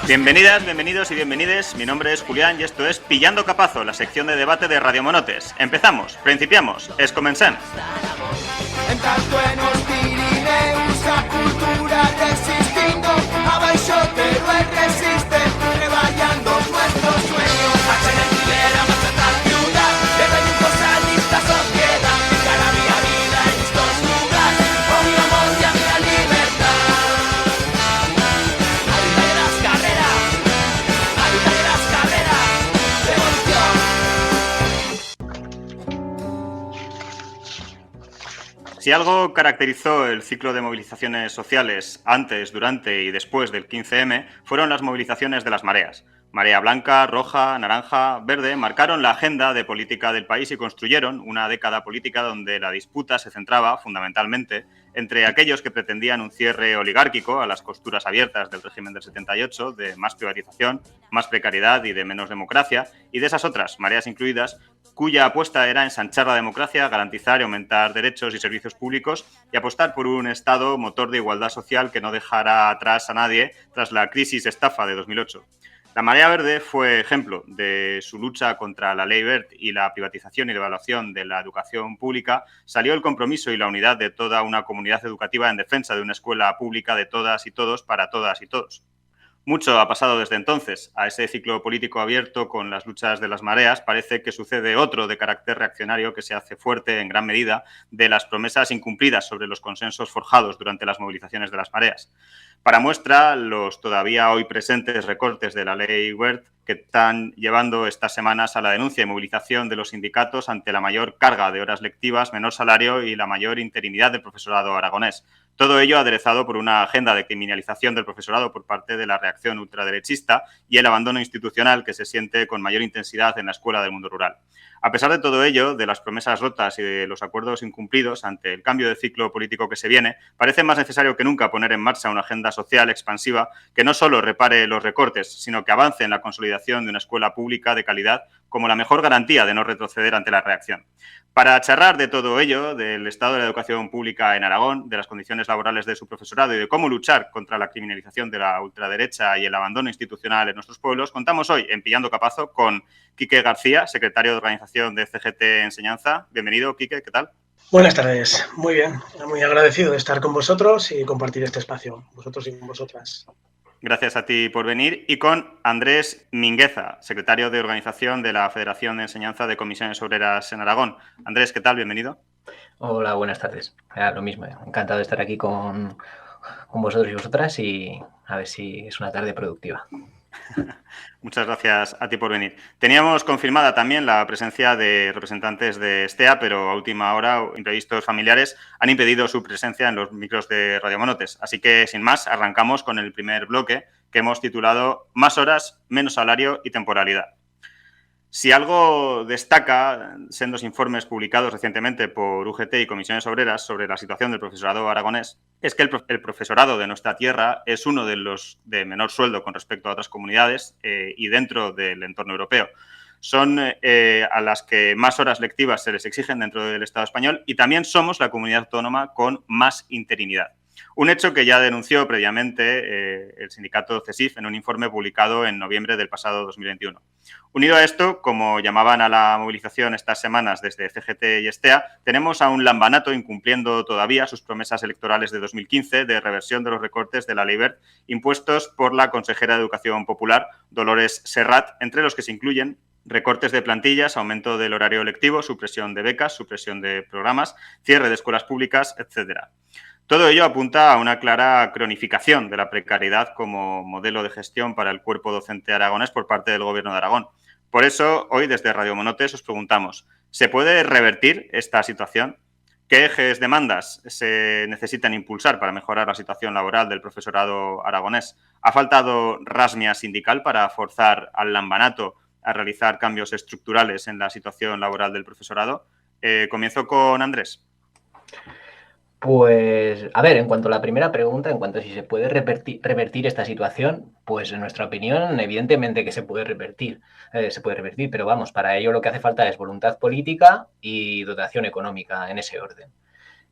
Bienvenidas, bienvenidos y bienvenides. Mi nombre es Julián y esto es Pillando Capazo, la sección de debate de Radio Monotes. Empezamos, principiamos, es comencem. En tanto en os Pirineus a cultura resistindo a baixotero e resiste treballando nuestros sueños a Chenequilera, más otra ciudad de benito salista sociedad mi cara, mi vida en estos lugares con mi amor y a mi libertad a de las carreras revolución. Si algo caracterizó el ciclo de movilizaciones sociales antes, durante y después del 15M fueron las movilizaciones de las mareas. Marea blanca, roja, naranja, verde marcaron la agenda de política del país y construyeron una década política donde la disputa se centraba fundamentalmente entre aquellos que pretendían un cierre oligárquico a las costuras abiertas del régimen del 78, de más privatización, más precariedad y de menos democracia, y de esas otras, mareas incluidas, cuya apuesta era ensanchar la democracia, garantizar y aumentar derechos y servicios públicos y apostar por un Estado motor de igualdad social que no dejara atrás a nadie tras la crisis estafa de 2008. La Marea Verde fue ejemplo de su lucha contra la Ley Wert y la privatización y devaluación de la educación pública. Salió el compromiso y la unidad de toda una comunidad educativa en defensa de una escuela pública de todas y todos para todas y todos. Mucho ha pasado desde entonces. A ese ciclo político abierto con las luchas de las mareas parece que sucede otro de carácter reaccionario que se hace fuerte en gran medida de las promesas incumplidas sobre los consensos forjados durante las movilizaciones de las mareas. Para muestra, los todavía hoy presentes recortes de la ley Wert que están llevando estas semanas a la denuncia y movilización de los sindicatos ante la mayor carga de horas lectivas, menor salario y la mayor interinidad del profesorado aragonés. Todo ello aderezado por una agenda de criminalización del profesorado por parte de la reacción ultraderechista y el abandono institucional que se siente con mayor intensidad en la escuela del mundo rural. A pesar de todo ello, de las promesas rotas y de los acuerdos incumplidos ante el cambio de ciclo político que se viene, parece más necesario que nunca poner en marcha una agenda social expansiva que no solo repare los recortes, sino que avance en la consolidación de una escuela pública de calidad como la mejor garantía de no retroceder ante la reacción. Para charlar de todo ello, del estado de la educación pública en Aragón, de las condiciones laborales de su profesorado y de cómo luchar contra la criminalización de la ultraderecha y el abandono institucional en nuestros pueblos, contamos hoy en Pillando Capazo con Quique García, secretario de organización de CGT Enseñanza. Bienvenido, Quique, ¿qué tal? Buenas tardes, muy bien, muy agradecido de estar con vosotros y compartir este espacio, vosotros y vosotras. Gracias a ti por venir. Y con Andrés Mingueza, secretario de organización de la Federación de Enseñanza de Comisiones Obreras en Aragón. Andrés, ¿qué tal? Bienvenido. Hola, buenas tardes. Lo mismo, encantado de estar aquí con vosotros y vosotras y a ver si es una tarde productiva. Muchas gracias a ti por venir. Teníamos confirmada también la presencia de representantes de STEA, pero a última hora, imprevistos familiares han impedido su presencia en los micros de Radio Monotes. Así que, sin más, arrancamos con el primer bloque que hemos titulado Más horas, menos salario y temporalidad. Si algo destaca, sendos informes publicados recientemente por UGT y Comisiones Obreras sobre la situación del profesorado aragonés, es que el profesorado de nuestra tierra es uno de los de menor sueldo con respecto a otras comunidades y dentro del entorno europeo. Son a las que más horas lectivas se les exigen dentro del Estado español y también somos la comunidad autónoma con más interinidad. Un hecho que ya denunció previamente el sindicato CESIF en un informe publicado en noviembre del pasado 2021. Unido a esto, como llamaban a la movilización estas semanas desde CGT y STEA, tenemos a un lambanato incumpliendo todavía sus promesas electorales de 2015 de reversión de los recortes de la Ley Wert impuestos por la consejera de Educación Popular, Dolores Serrat, entre los que se incluyen recortes de plantillas, aumento del horario lectivo, supresión de becas, supresión de programas, cierre de escuelas públicas, etcétera. Todo ello apunta a una clara cronificación de la precariedad como modelo de gestión para el cuerpo docente aragonés por parte del Gobierno de Aragón. Por eso, hoy desde Radio Monotes os preguntamos, ¿se puede revertir esta situación? ¿Qué ejes demandas se necesitan impulsar para mejorar la situación laboral del profesorado aragonés? ¿Ha faltado rasmia sindical para forzar al lambanato a realizar cambios estructurales en la situación laboral del profesorado? Comienzo con Andrés. Pues, a ver, en cuanto a la primera pregunta, en cuanto a si se puede revertir esta situación, pues en nuestra opinión, evidentemente que se puede revertir, pero vamos, para ello lo que hace falta es voluntad política y dotación económica en ese orden.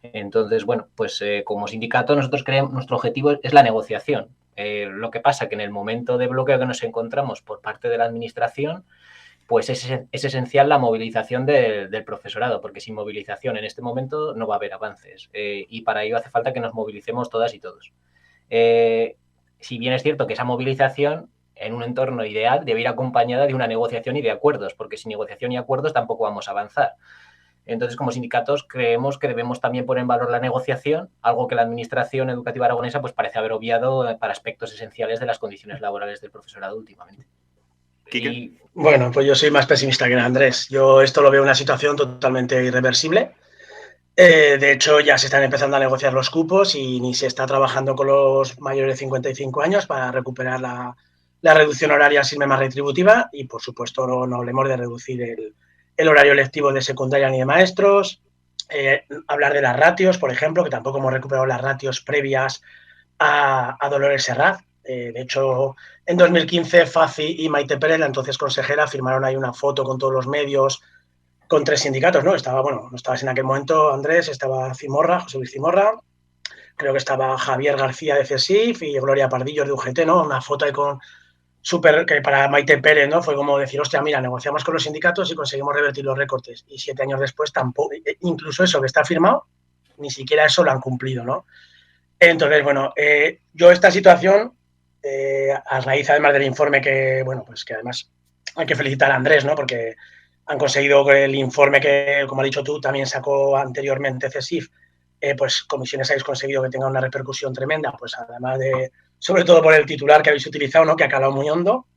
Entonces, bueno, pues como sindicato nosotros creemos, nuestro objetivo es la negociación, Lo que pasa que en el momento de bloqueo que nos encontramos por parte de la administración, pues es esencial la movilización del profesorado, porque sin movilización en este momento no va a haber avances y para ello hace falta que nos movilicemos todas y todos. Si bien es cierto que esa movilización en un entorno ideal debe ir acompañada de una negociación y de acuerdos, porque sin negociación y acuerdos tampoco vamos a avanzar. Entonces, como sindicatos, creemos que debemos también poner en valor la negociación, algo que la Administración Educativa Aragonesa pues, parece haber obviado para aspectos esenciales de las condiciones laborales del profesorado últimamente. Y... Bueno, pues yo soy más pesimista que Andrés. Yo esto lo veo una situación totalmente irreversible. De hecho, ya se están empezando a negociar los cupos y ni se está trabajando con los mayores de 55 años para recuperar la reducción horaria sin más retributiva y, por supuesto, no hablemos de reducir el horario lectivo de secundaria ni de maestros. Hablar de las ratios, por ejemplo, que tampoco hemos recuperado las ratios previas a Dolores Serrat. De hecho, en 2015, Faci y Maite Pérez, la entonces consejera, firmaron ahí una foto con todos los medios, con 3 sindicatos, ¿no? No estabas en aquel momento, Andrés, estaba Cimorra, José Luis Cimorra, creo que estaba Javier García de CESIF y Gloria Pardillo de UGT, ¿no? Una foto ahí con súper, que para Maite Pérez, ¿no? Fue como decir, hostia, mira, negociamos con los sindicatos y conseguimos revertir los recortes. Y 7 años después tampoco, incluso eso que está firmado, ni siquiera eso lo han cumplido, ¿no? Entonces, bueno, yo esta situación, a raíz además del informe que, bueno, pues que además hay que felicitar a Andrés, ¿no? Porque han conseguido el informe que, como has dicho tú, también sacó anteriormente CESIF, pues Comisiones habéis conseguido que tenga una repercusión tremenda, pues además de, sobre todo por el titular que habéis utilizado, ¿no? Que ha calado muy hondo,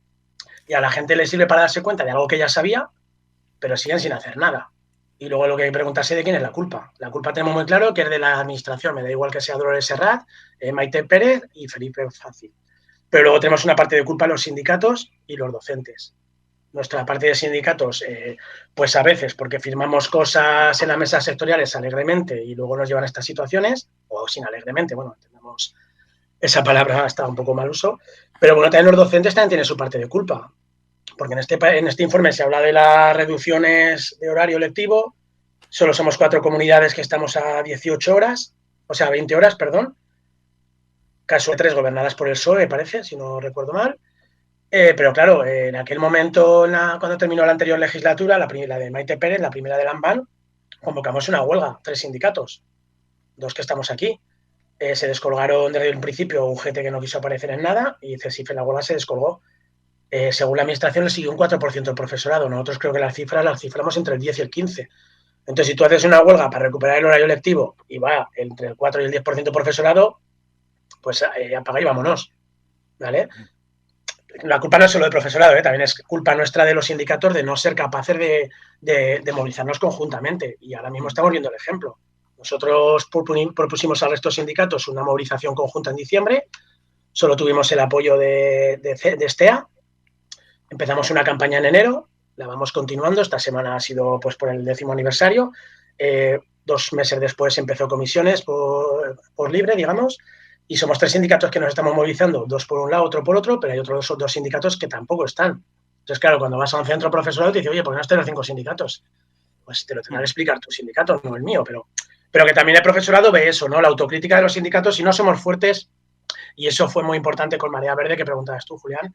y a la gente le sirve para darse cuenta de algo que ya sabía, pero siguen sin hacer nada. Y luego lo que hay que preguntarse de quién es la culpa. La culpa tenemos muy claro que es de la administración, me da igual que sea Dolores Serrat, Maite Pérez y Felipe Faci. Pero luego tenemos una parte de culpa los sindicatos y los docentes. Nuestra parte de sindicatos, pues a veces porque firmamos cosas en las mesas sectoriales alegremente y luego nos llevan a estas situaciones, o sin alegremente, bueno, entendemos esa palabra está un poco mal uso, pero bueno, también los docentes también tienen su parte de culpa, porque en este informe se habla de las reducciones de horario lectivo, solo somos 4 comunidades que estamos a 18 horas, o sea, 20 horas, perdón, caso de 3 gobernadas por el PSOE, parece, si no recuerdo mal. Pero claro, en aquel momento, cuando terminó la anterior legislatura, la de Maite Pérez, la primera de Lambán, convocamos una huelga, 3 sindicatos, 2 que estamos aquí. Se descolgaron desde el principio UGT que no quiso aparecer en nada y CESIF en la huelga se descolgó. Según la administración le siguió un 4% del profesorado. Nosotros creo que las ciframos entre el 10 y el 15%. Entonces, si tú haces una huelga para recuperar el horario lectivo y va entre el 4 y el 10% del profesorado, pues apaga y vámonos, ¿vale? La culpa no es solo del profesorado, también es culpa nuestra de los sindicatos de no ser capaces de movilizarnos conjuntamente. Y ahora mismo estamos viendo el ejemplo. Nosotros propusimos al resto de sindicatos una movilización conjunta en diciembre. Solo tuvimos el apoyo de STEA. Empezamos una campaña en enero. La vamos continuando. Esta semana ha sido pues por el 10º aniversario. 2 meses después empezó Comisiones por libre, digamos. Y somos 3 sindicatos que nos estamos movilizando, 2 por un lado, otro por otro, pero hay otros 2 sindicatos que tampoco están. Entonces, claro, cuando vas a un centro profesoral te dice, oye, ¿por qué no están los 5 sindicatos? Pues te lo tendrá que explicar tu sindicato, no el mío, pero que también el profesorado ve eso, ¿no? La autocrítica de los sindicatos, si no somos fuertes, y eso fue muy importante con Marea Verde, que preguntabas tú, Julián.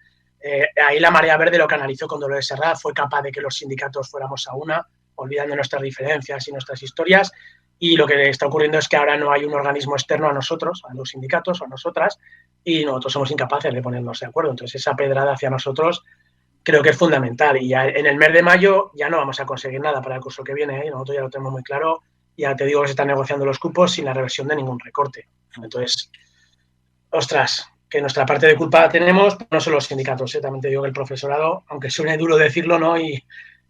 Ahí la Marea Verde lo que analizó con Dolores Serrat, fue capaz de que los sindicatos fuéramos a una, olvidando nuestras diferencias y nuestras historias. Y lo que está ocurriendo es que ahora no hay un organismo externo a nosotros, a los sindicatos o a nosotras, y nosotros somos incapaces de ponernos de acuerdo. Entonces, esa pedrada hacia nosotros creo que es fundamental. Y ya en el mes de mayo ya no vamos a conseguir nada para el curso que viene, ¿eh? Nosotros ya lo tenemos muy claro. Ya te digo que se están negociando los cupos sin la reversión de ningún recorte. Entonces, ostras, que nuestra parte de culpa tenemos, no solo los sindicatos, ¿eh? También te digo que el profesorado, aunque suene duro decirlo, ¿no? Y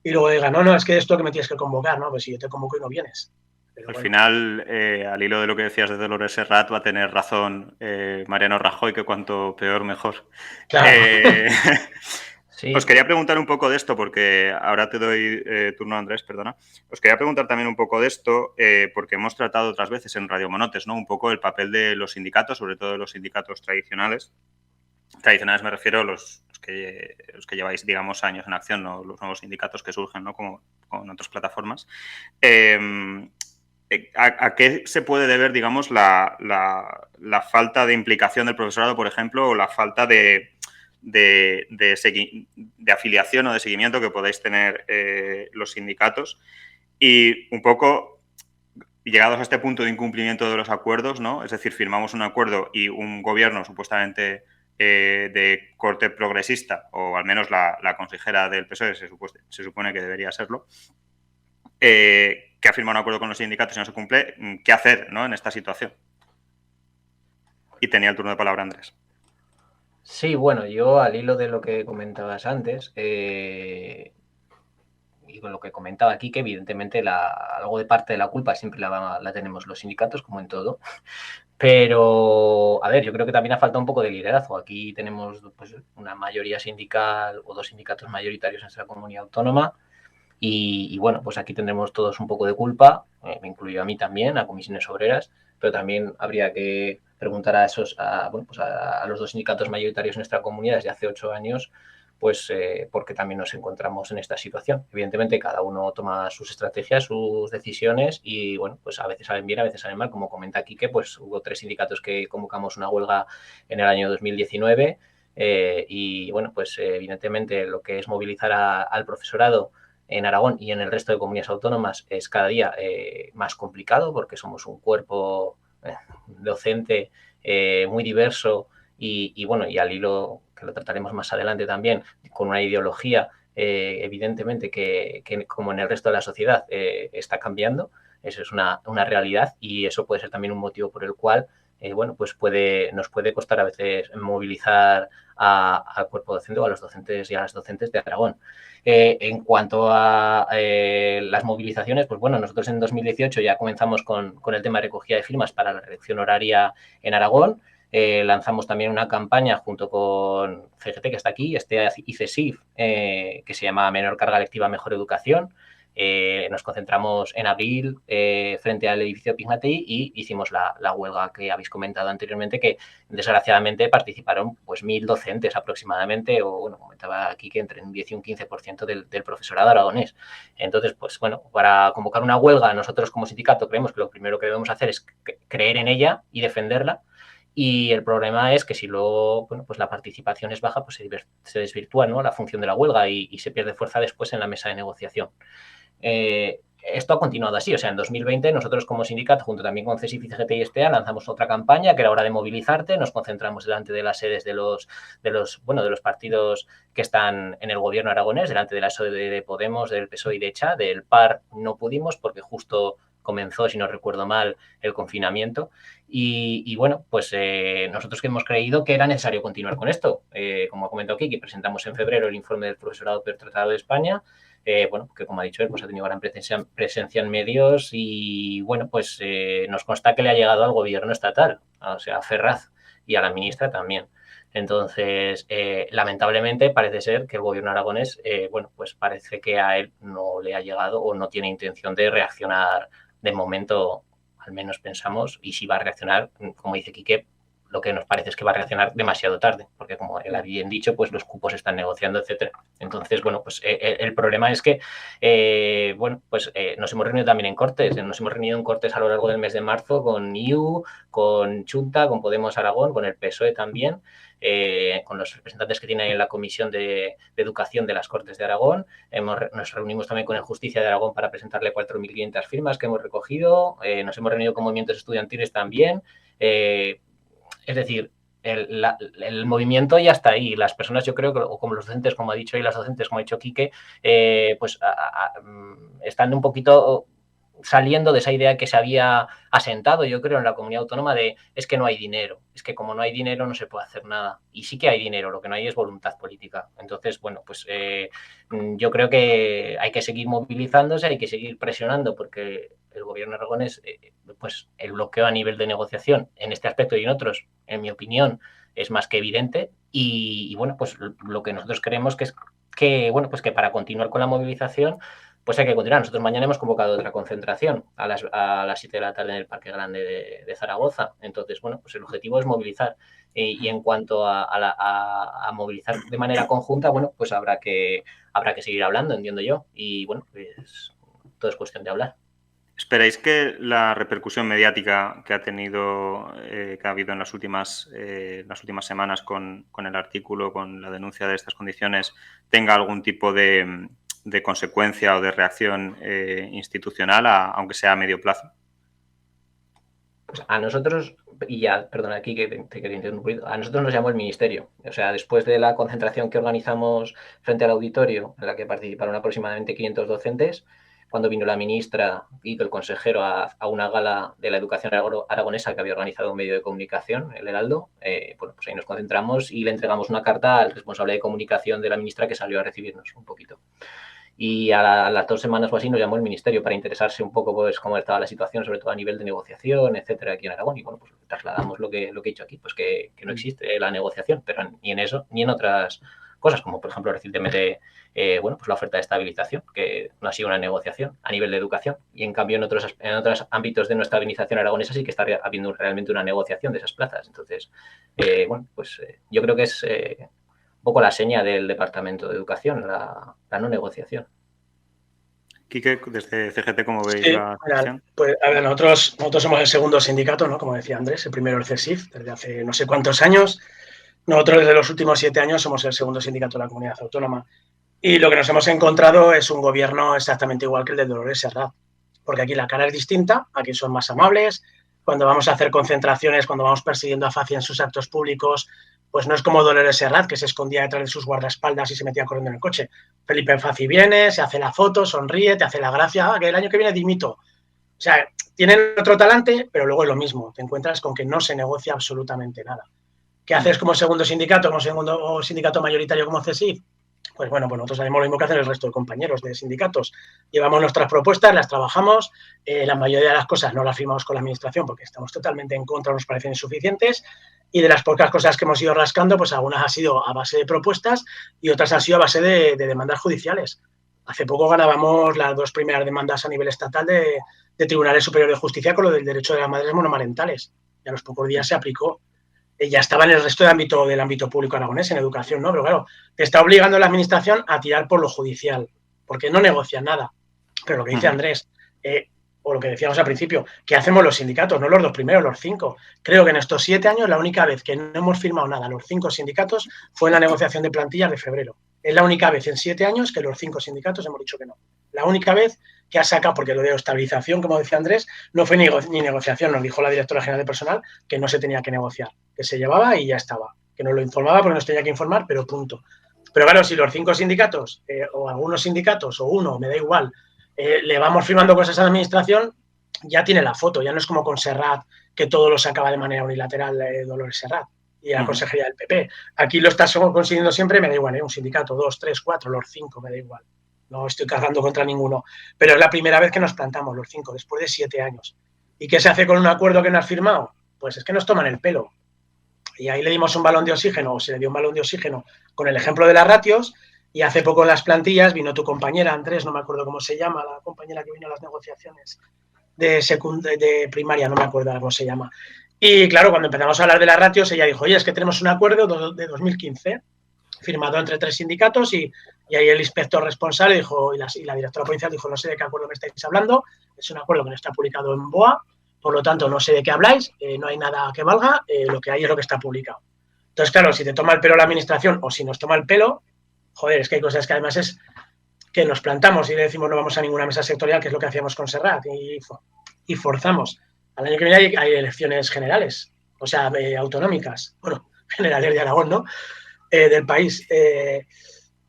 luego diga, no, es que esto que me tienes que convocar, ¿no? Pues si yo te convoco y no vienes. Pero al final, al hilo de lo que decías de Dolores Serrat, va a tener razón Mariano Rajoy, que cuanto peor, mejor. Claro. Sí. Os quería preguntar un poco de esto, porque ahora te doy turno a Andrés, perdona. Os quería preguntar también un poco de esto, porque hemos tratado otras veces en Radio Monotes, ¿no? Un poco el papel de los sindicatos, sobre todo de los sindicatos tradicionales. Tradicionales me refiero a los que lleváis, digamos, años en acción, no los nuevos sindicatos que surgen, ¿no? Como con otras plataformas. ¿A qué se puede deber, digamos, la falta de implicación del profesorado, por ejemplo, o la falta de afiliación o de seguimiento que podáis tener los sindicatos? Y un poco, llegados a este punto de incumplimiento de los acuerdos, ¿no? Es decir, firmamos un acuerdo y un gobierno supuestamente de corte progresista, o al menos la consejera del PSOE se supone que debería serlo, que ha firmado un acuerdo con los sindicatos y no se cumple, ¿qué hacer, ¿no?, en esta situación? Y tenía el turno de palabra Andrés. Sí, bueno, yo al hilo de lo que comentabas antes, y con lo que comentaba aquí, que evidentemente algo de parte de la culpa siempre la tenemos los sindicatos, como en todo. Pero, a ver, yo creo que también ha faltado un poco de liderazgo. Aquí tenemos pues, una mayoría sindical o 2 sindicatos mayoritarios en nuestra comunidad autónoma. Y bueno, pues aquí tendremos todos un poco de culpa, me incluyo a mí también, a comisiones obreras, pero también habría que preguntar a los 2 sindicatos mayoritarios en nuestra comunidad desde hace 8 años, pues por qué también nos encontramos en esta situación. Evidentemente, cada uno toma sus estrategias, sus decisiones y, bueno, pues a veces salen bien, a veces salen mal. Como comenta Quique, pues hubo 3 sindicatos que convocamos una huelga en el año 2019 y, bueno, pues evidentemente lo que es movilizar al profesorado en Aragón y en el resto de comunidades autónomas es cada día más complicado porque somos un cuerpo docente muy diverso y bueno, y al hilo que lo trataremos más adelante también, con una ideología evidentemente que como en el resto de la sociedad está cambiando, eso es una realidad y eso puede ser también un motivo por el cual bueno, pues nos puede costar a veces movilizar al cuerpo docente o a los docentes y a las docentes de Aragón. En cuanto a las movilizaciones, pues bueno, nosotros en 2018 ya comenzamos con el tema de recogida de firmas para la reducción horaria en Aragón. Lanzamos también una campaña junto con CGT, que está aquí, ICESIF, que se llama Menor Carga Lectiva, Mejor Educación. Nos concentramos en abril frente al edificio Pignatey y hicimos la huelga que habéis comentado anteriormente, que desgraciadamente participaron pues 1.000 docentes aproximadamente, o bueno, comentaba aquí que entre un 10 y un 15% del profesorado aragonés. Entonces, pues bueno, para convocar una huelga, nosotros como sindicato creemos que lo primero que debemos hacer es creer en ella y defenderla. Y el problema es que si luego bueno, pues la participación es baja, pues se desvirtúa, ¿no?, la función de la huelga y se pierde fuerza después en la mesa de negociación. Esto ha continuado así, o sea, en 2020 nosotros como sindicato, junto también con CESIF, CGT y STEA, lanzamos otra campaña que era Hora de Movilizarte, nos concentramos delante de las sedes de los partidos que están en el gobierno aragonés, delante de la SOE de Podemos, del PSOE y de ECHA, del PAR no pudimos porque justo comenzó, si no recuerdo mal, el confinamiento y bueno, pues nosotros que hemos creído que era necesario continuar con esto. Como ha comentado Kiki, presentamos en febrero el informe del profesorado peor tratado de España, bueno, que como ha dicho él, pues ha tenido gran presencia en medios y bueno, pues nos consta que le ha llegado al gobierno estatal, o sea, a Ferraz y a la ministra también. Entonces, lamentablemente parece ser que el gobierno aragonés, bueno, pues parece que a él no le ha llegado o no tiene intención de reaccionar de momento, al menos pensamos, y si va a reaccionar, como dice Quique, lo que nos parece es que va a reaccionar demasiado tarde, porque como él ha bien dicho, pues los cupos se están negociando, etcétera. Entonces, bueno, pues el problema es que, bueno, pues nos hemos reunido también en Cortes, a lo largo del mes de marzo con IU, con Chunta, con Podemos Aragón, con el PSOE también, con los representantes que tienen en la Comisión de Educación de las Cortes de Aragón. Nos reunimos también con el Justicia de Aragón para presentarle 4.500 firmas que hemos recogido. Nos hemos reunido con movimientos estudiantiles también. Es decir, el movimiento ya está ahí. Las personas, yo creo, o como los docentes, como ha dicho, y las docentes, como ha dicho Quique, pues están un poquito saliendo de esa idea que se había asentado, yo creo, en la comunidad autónoma de es que no hay dinero, es que como no hay dinero no se puede hacer nada. Y sí que hay dinero, lo que no hay es voluntad política. Entonces, bueno, pues yo creo que hay que seguir movilizándose, hay que seguir presionando porque el gobierno aragonés, pues el bloqueo a nivel de negociación en este aspecto y en otros, en mi opinión, es más que evidente y bueno, pues lo que nosotros creemos que es que, bueno, pues que para continuar con la movilización pues hay que continuar. Nosotros mañana hemos convocado otra concentración a las 7 de la tarde en el Parque Grande de Zaragoza. Entonces, bueno, pues el objetivo es movilizar. Y en cuanto a movilizar de manera conjunta, bueno, pues habrá que seguir hablando, entiendo yo. Y bueno, pues todo es cuestión de hablar. ¿Esperáis que la repercusión mediática que ha habido en las últimas semanas con el artículo, con la denuncia de estas condiciones, tenga algún tipo de consecuencia o de reacción institucional, aunque sea a medio plazo? Pues a nosotros, y ya, perdona aquí que te quería interrumpir, a nosotros nos llamó el Ministerio. O sea, después de la concentración que organizamos frente al auditorio, en la que participaron aproximadamente 500 docentes, cuando vino la ministra y el consejero a una gala de la educación aragonesa que había organizado un medio de comunicación, el Heraldo, bueno, pues ahí nos concentramos y le entregamos una carta al responsable de comunicación de la ministra que salió a recibirnos un poquito. Y a las 2 semanas o así nos llamó el Ministerio para interesarse un poco pues cómo estaba la situación, sobre todo a nivel de negociación, etcétera, aquí en Aragón. Y bueno, pues trasladamos lo que he dicho aquí, pues que no existe la negociación, pero ni en eso ni en otras cosas, como por ejemplo recientemente bueno, pues la oferta de estabilización, que no ha sido una negociación a nivel de educación. Y en cambio en otros ámbitos de nuestra administración aragonesa sí que está habiendo realmente una negociación de esas plazas. Entonces, bueno, pues yo creo que es un poco la seña del Departamento de Educación, la no negociación. Quique, desde CGT, ¿cómo veis la situación? Pues a ver, nosotros somos el segundo sindicato, ¿no? Como decía Andrés, el primero el CESIF, desde hace no sé cuántos años. Nosotros desde los últimos 7 años somos el segundo sindicato de la comunidad autónoma. Y lo que nos hemos encontrado es un gobierno exactamente igual que el de Dolores Serrat. Porque aquí la cara es distinta, aquí son más amables. Cuando vamos a hacer concentraciones, cuando vamos persiguiendo a Faci en sus actos públicos, pues no es como Dolores Serrat, que se escondía detrás de sus guardaespaldas y se metía corriendo en el coche. Felipe Faci viene, se hace la foto, sonríe, te hace la gracia, que el año que viene dimito. O sea, tienen otro talante, pero luego es lo mismo. Te encuentras con que no se negocia absolutamente nada. ¿Qué haces como segundo sindicato mayoritario como CESIF? Pues bueno, pues nosotros haremos lo mismo que hacen el resto de compañeros de sindicatos. Llevamos nuestras propuestas, las trabajamos, la mayoría de las cosas no las firmamos con la administración porque estamos totalmente en contra, nos parecen insuficientes, y de las pocas cosas que hemos ido rascando, pues algunas han sido a base de propuestas y otras han sido a base de demandas judiciales. Hace poco ganábamos las 2 primeras demandas a nivel estatal de Tribunales Superiores de Justicia con lo del derecho de las madres monomarentales. Y a los pocos días se aplicó. Ya estaba en el resto del ámbito público aragonés, en educación, ¿no? Pero claro, te está obligando la administración a tirar por lo judicial, porque no negocian nada. Pero lo que dice Andrés, o lo que decíamos al principio, ¿qué hacemos los sindicatos? No los 2 primeros, los 5. Creo que en estos 7 años la única vez que no hemos firmado nada los 5 sindicatos fue en la negociación de plantillas de febrero. Es la única vez en 7 años que los 5 sindicatos hemos dicho que no. La única vez que ha sacado, porque lo de estabilización, como decía Andrés, no fue ni negociación, nos dijo la directora general de personal que no se tenía que negociar, que se llevaba y ya estaba, que nos lo informaba porque nos tenía que informar, pero punto. Pero claro, si los 5 sindicatos, o algunos sindicatos, o uno, me da igual, le vamos firmando cosas a la administración, ya tiene la foto, ya no es como con Serrat, que todo lo sacaba de manera unilateral Dolores Serrat y la consejería del PP. Aquí lo estás consiguiendo siempre, me da igual, un sindicato, 2, 3, 4, los 5, me da igual. No estoy cargando contra ninguno, pero es la primera vez que nos plantamos los 5, después de 7 años. ¿Y qué se hace con un acuerdo que no has firmado? Pues es que nos toman el pelo. Y ahí le dimos un balón de oxígeno, o se le dio un balón de oxígeno con el ejemplo de las ratios, y hace poco en las plantillas vino tu compañera, Andrés, no me acuerdo cómo se llama, la compañera que vino a las negociaciones de primaria, no me acuerdo cómo se llama. Y claro, cuando empezamos a hablar de las ratios, ella dijo, oye, es que tenemos un acuerdo de 2015 firmado entre 3 sindicatos y ahí el inspector responsable dijo, y la directora provincial dijo, no sé de qué acuerdo me estáis hablando, es un acuerdo que no está publicado en BOA, por lo tanto no sé de qué habláis, no hay nada que valga, lo que hay es lo que está publicado. Entonces, claro, si te toma el pelo la administración o si nos toma el pelo, joder, es que hay cosas que además es que nos plantamos y le decimos no vamos a ninguna mesa sectorial, que es lo que hacíamos con Serrat, y forzamos. Al año que viene hay elecciones generales, o sea, autonómicas, bueno, generales de Aragón, ¿no? Del país.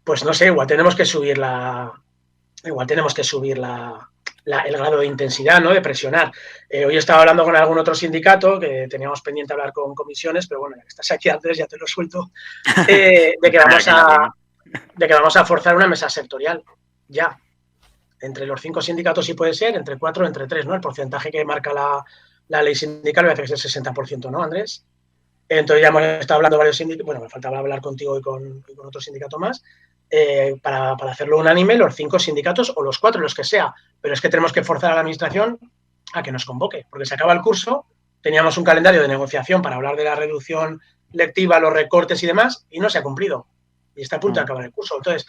Pues no sé, igual tenemos que subir el grado de intensidad, ¿no? De presionar. Hoy estaba hablando con algún otro sindicato que teníamos pendiente hablar con comisiones, pero bueno, ya que estás aquí, Andrés, ya te lo suelto, de que vamos a forzar una mesa sectorial, ya. Entre los 5 sindicatos sí puede ser, entre 4, entre 3, ¿no? El porcentaje que marca la ley sindical me parece que es el 60%, ¿no, Andrés? Entonces ya hemos estado hablando varios sindicatos, bueno, me faltaba hablar contigo y con otro sindicato más, para hacerlo unánime, los 5 sindicatos o los 4, los que sea, pero es que tenemos que forzar a la administración a que nos convoque, porque se acaba el curso, teníamos un calendario de negociación para hablar de la reducción lectiva, los recortes y demás, y no se ha cumplido, y está a punto de acabar el curso. Entonces,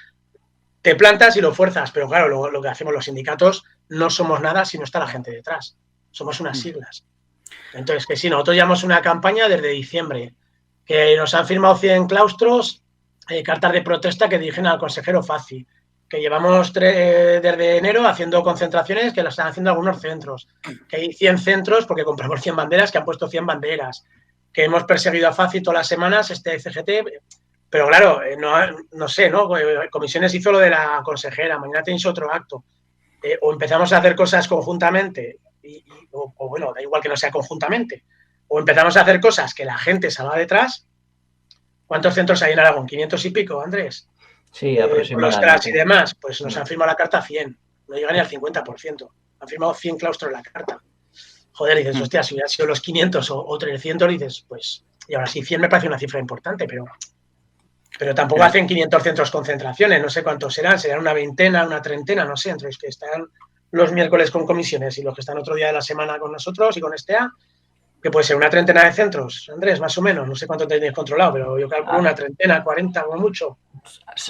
te plantas y lo fuerzas, pero claro, lo que hacemos los sindicatos no somos nada si no está la gente detrás. Somos unas siglas. Entonces, que sí, nosotros llevamos una campaña desde diciembre, que nos han firmado 100 claustros, cartas de protesta que dirigen al consejero Faci, que llevamos desde enero haciendo concentraciones que las están haciendo algunos centros, que hay 100 centros porque compramos 100 banderas que han puesto 100 banderas, que hemos perseguido a Faci todas las semanas, CGT, pero claro, no sé, ¿no? Comisiones hizo lo de la consejera, mañana tenéis otro acto, o empezamos a hacer cosas conjuntamente, o bueno, da igual que no sea conjuntamente, o empezamos a hacer cosas que la gente salga detrás. ¿Cuántos centros hay en Aragón? ¿500 y pico, Andrés? Sí, Con los aproximadamente. CRAS y demás, pues nos han firmado la carta 100, no llega ni al 50%. Han firmado 100 claustros en la carta. Joder, dices, hostia, si hubieran sido los 500 o 300, dices, pues, y ahora sí, 100 me parece una cifra importante, pero tampoco hacen 500 centros concentraciones, no sé cuántos serán una veintena, una treintena, no sé, entre los que están los miércoles con comisiones y los que están otro día de la semana con nosotros y con STEA, que puede ser una treintena de centros, Andrés, más o menos, no sé cuánto tenéis controlado, pero yo calculo una treintena, 40 o mucho.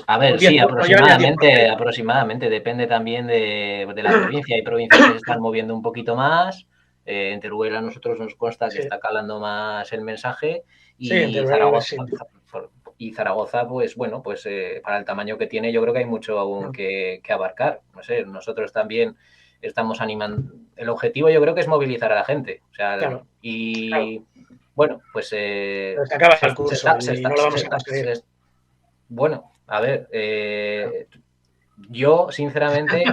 A ver, sí, aproximadamente, depende también de la provincia. Hay provincias que se están moviendo un poquito más. En Teruel a nosotros nos consta que está calando más el mensaje y Zaragoza, pues bueno, pues para el tamaño que tiene yo creo que hay mucho aún que abarcar. No sé, nosotros también estamos animando. El objetivo yo creo que es movilizar a la gente. O sea, bueno, pues se acaba el curso y no lo vamos a conseguir. Bueno, a ver, yo sinceramente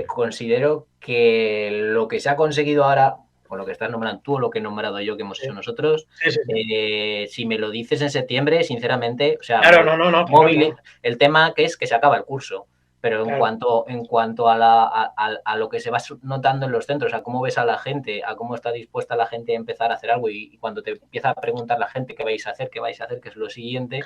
considero que lo que se ha conseguido ahora, con lo que estás nombrando tú o lo que he nombrado yo que hemos hecho nosotros, si me lo dices en septiembre, sinceramente, o sea, el tema que es que se acaba el curso. Pero en cuanto a lo que se va notando en los centros, a cómo ves a la gente, a cómo está dispuesta la gente a empezar a hacer algo y cuando te empieza a preguntar la gente qué vais a hacer, que es lo siguiente,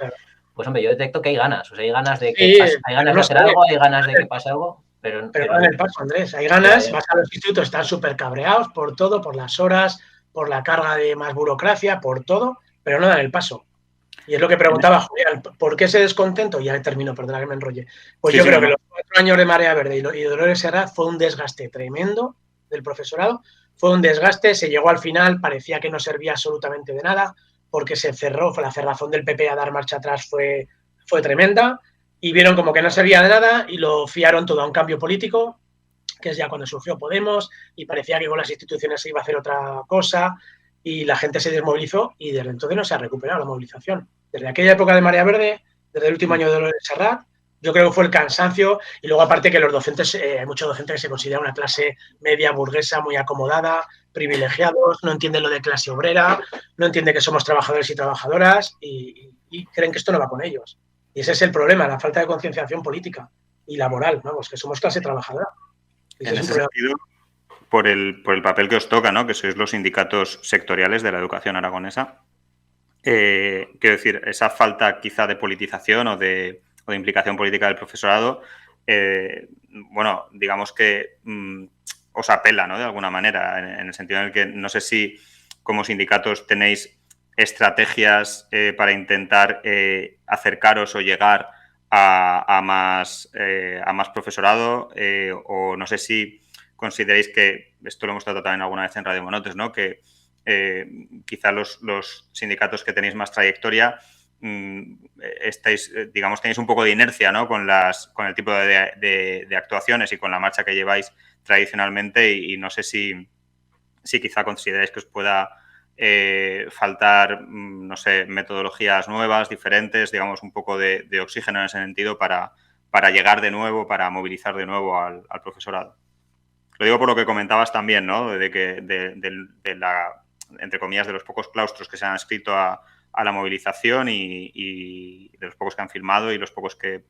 pues hombre, yo detecto que hay ganas. O sea, hay ganas de que hay ganas de hacer algo, hay ganas de que pase algo. Pero no en el paso, Andrés. Hay ganas, vas a los institutos, están súper cabreados por todo, por las horas, por la carga de más burocracia, por todo, pero no dan el paso. Y es lo que preguntaba Julián, ¿por qué ese descontento? Ya termino, perdona que me enrolle. Pues yo creo que los 4 años de Marea Verde y Dolores Serrat fue un desgaste tremendo del profesorado, fue un desgaste, se llegó al final, parecía que no servía absolutamente de nada, porque se cerró, la cerrazón del PP a dar marcha atrás fue tremenda, y vieron como que no servía de nada y lo fiaron todo a un cambio político, que es ya cuando surgió Podemos, y parecía que con las instituciones se iba a hacer otra cosa, y la gente se desmovilizó y desde entonces no se ha recuperado la movilización. Desde aquella época de Marea Verde, desde el último año de Dolores Serrat, yo creo que fue el cansancio y luego aparte que los docentes, hay muchos docentes que se consideran una clase media burguesa muy acomodada, privilegiados, no entienden lo de clase obrera, no entienden que somos trabajadores y trabajadoras y creen que esto no va con ellos. Y ese es el problema, la falta de concienciación política y laboral, vamos, que somos clase trabajadora. En ese sentido, por el papel que os toca, ¿no? Que sois los sindicatos sectoriales de la educación aragonesa, quiero decir, esa falta quizá de politización o de implicación política del profesorado, bueno, digamos que os apela, ¿no? De alguna manera, en el sentido en el que no sé si como sindicatos tenéis estrategias para intentar acercaros o llegar a más profesorado, o no sé si consideráis que, esto lo hemos tratado también alguna vez en Radio Monotes, ¿no? Que quizá los sindicatos que tenéis más trayectoria tenéis un poco de inercia, ¿no? con el tipo de actuaciones y con la marcha que lleváis tradicionalmente y no sé si quizá consideráis que os pueda faltar, no sé, metodologías nuevas, diferentes, digamos, un poco de oxígeno en ese sentido para llegar de nuevo, para movilizar de nuevo al profesorado. Lo digo por lo que comentabas también, ¿no? Entre comillas, de los pocos claustros que se han escrito a la movilización y de los pocos que han filmado y los pocos que,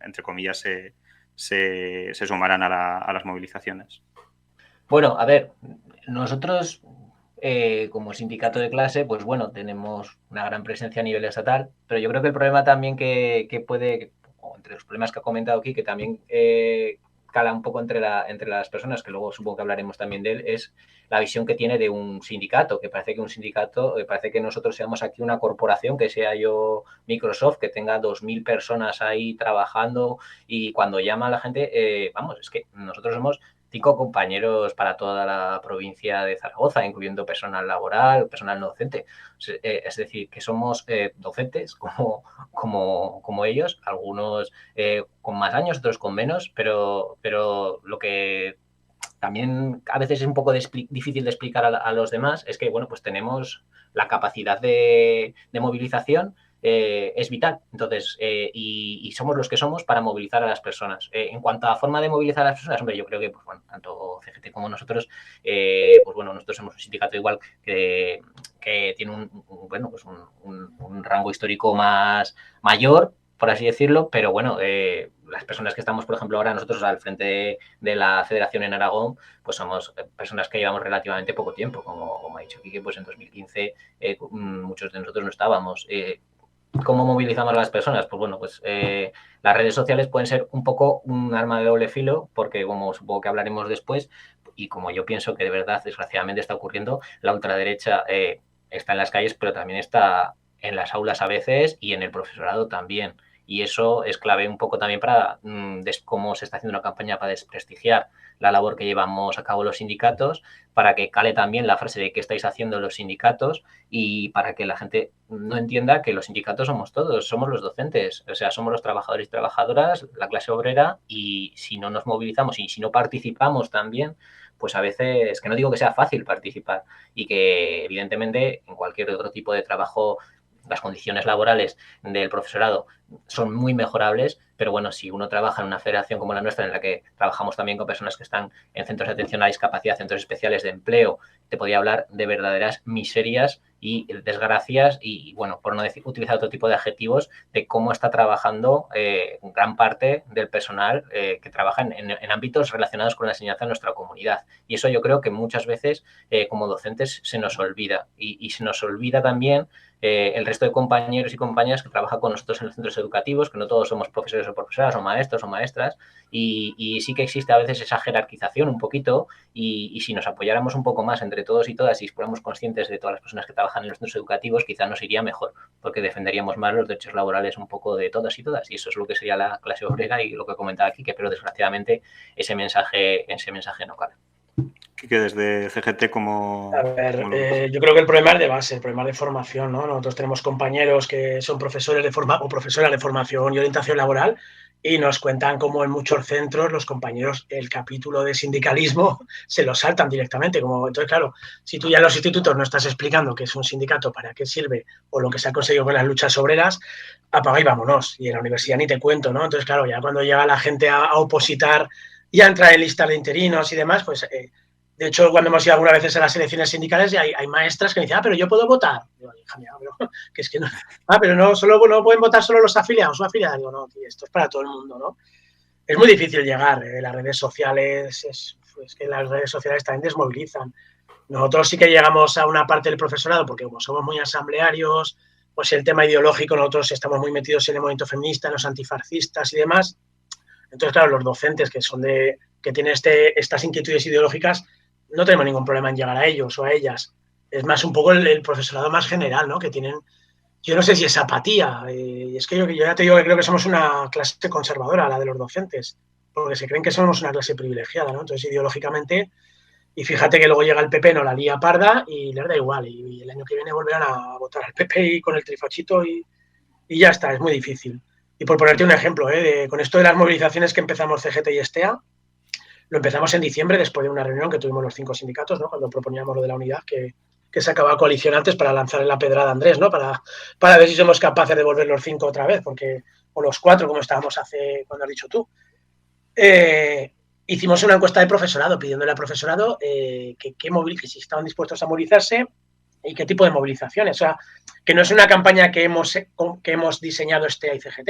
entre comillas, se sumarán a las movilizaciones. Bueno, a ver, nosotros como sindicato de clase, pues bueno, tenemos una gran presencia a nivel estatal, pero yo creo que el problema también que puede, o entre los problemas que ha comentado aquí, que también cala un poco entre las personas, que luego supongo que hablaremos también de él, es la visión que tiene de un sindicato, que parece que un sindicato, parece que nosotros seamos aquí una corporación, que sea yo Microsoft, que tenga 2.000 personas ahí trabajando, y cuando llama a la gente, vamos, es que nosotros somos 5 compañeros para toda la provincia de Zaragoza, incluyendo personal laboral, personal no docente. Es decir, que somos docentes como ellos, algunos con más años, otros con menos, pero lo que también a veces es un poco difícil de explicar a los demás es que, bueno, pues tenemos la capacidad de movilización, es vital. Entonces, y somos los que somos para movilizar a las personas. En cuanto a forma de movilizar a las personas, hombre, yo creo que, pues bueno, tanto CGT como nosotros, pues bueno, nosotros somos un sindicato igual que tiene un rango histórico mayor, por así decirlo, pero bueno, las personas que estamos, por ejemplo, ahora nosotros al frente de la federación en Aragón, pues somos personas que llevamos relativamente poco tiempo, como ha dicho Quique, pues en 2015 muchos de nosotros no estábamos. ¿Cómo movilizamos a las personas? Pues bueno, pues las redes sociales pueden ser un poco un arma de doble filo, porque como supongo que hablaremos después, y como yo pienso que de verdad, desgraciadamente está ocurriendo, la ultraderecha está en las calles, pero también está en las aulas a veces y en el profesorado también. Y eso es clave un poco también para cómo se está haciendo una campaña para desprestigiar la labor que llevamos a cabo los sindicatos, para que cale también la frase de qué estáis haciendo los sindicatos y para que la gente no entienda que los sindicatos somos todos, somos los docentes, o sea, somos los trabajadores y trabajadoras, la clase obrera, y si no nos movilizamos y si no participamos también, pues a veces, que no digo que sea fácil participar y que evidentemente en cualquier otro tipo de trabajo las condiciones laborales del profesorado son muy mejorables, pero bueno, si uno trabaja en una federación como la nuestra, en la que trabajamos también con personas que están en centros de atención a la discapacidad, centros especiales de empleo, te podría hablar de verdaderas miserias y desgracias y, bueno, por no decir, utilizar otro tipo de adjetivos, de cómo está trabajando gran parte del personal que trabaja en ámbitos relacionados con la enseñanza en nuestra comunidad. Y eso yo creo que muchas veces como docentes se nos olvida y se nos olvida también el resto de compañeros y compañeras que trabajan con nosotros en los centros educativos, que no todos somos profesores o profesoras o maestros o maestras, y sí que existe a veces esa jerarquización un poquito, y si nos apoyáramos un poco más entre todos y todas y fuéramos conscientes de todas las personas que trabajan en los centros educativos, quizá nos iría mejor, porque defenderíamos más los derechos laborales un poco de todas y todas, y eso es lo que sería la clase obrera y lo que comentaba aquí, que pero desgraciadamente ese mensaje no cala. Que desde CGT como... A ver, yo creo que el problema es de base, el problema de formación, ¿no? Nosotros tenemos compañeros que son profesores o profesoras de formación y orientación laboral y nos cuentan cómo en muchos centros los compañeros el capítulo de sindicalismo se lo saltan directamente. Entonces, claro, si tú ya en los institutos no estás explicando qué es un sindicato, para qué sirve o lo que se ha conseguido con las luchas obreras, apaga y vámonos. Y en la universidad ni te cuento, ¿no? Entonces, claro, ya cuando llega la gente a opositar y a entrar en listas de interinos y demás, pues... de hecho, cuando hemos ido algunas veces a las elecciones sindicales, hay maestras que me dicen, pero yo puedo votar. Digo, hija mía, pero que es que no. Pero no pueden votar solo los afiliados o afiliadas. Digo, no, tío, esto es para todo el mundo, ¿no? Es muy difícil llegar. Las redes sociales, es que las redes sociales también desmovilizan. Nosotros sí que llegamos a una parte del profesorado, porque como somos muy asamblearios, pues el tema ideológico, nosotros estamos muy metidos en el movimiento feminista, en los antifascistas y demás. Entonces, claro, los docentes que tienen estas inquietudes ideológicas, no tenemos ningún problema en llegar a ellos o a ellas. Es más un poco el profesorado más general, ¿no? Que tienen, yo no sé si es apatía. Es que yo ya te digo que creo que somos una clase conservadora, la de los docentes, porque se creen que somos una clase privilegiada, ¿no? Entonces, ideológicamente, y fíjate que luego llega el PP, no la lía parda y les da igual. Y el año que viene volverán a votar al PP y con el trifachito y ya está, es muy difícil. Y por ponerte un ejemplo, con esto de las movilizaciones que empezamos CGT y STEA, lo empezamos en diciembre, después de una reunión que tuvimos los 5 sindicatos, ¿no? Cuando proponíamos lo de la unidad, que se acababa coalición antes para lanzarle la pedrada a Andrés, ¿no? Para ver si somos capaces de volver los 5 otra vez, o los 4, como estábamos cuando has dicho tú. Hicimos una encuesta de profesorado, pidiéndole al profesorado que si estaban dispuestos a movilizarse y qué tipo de movilizaciones. O sea, que no es una campaña que hemos diseñado STEA y CGT,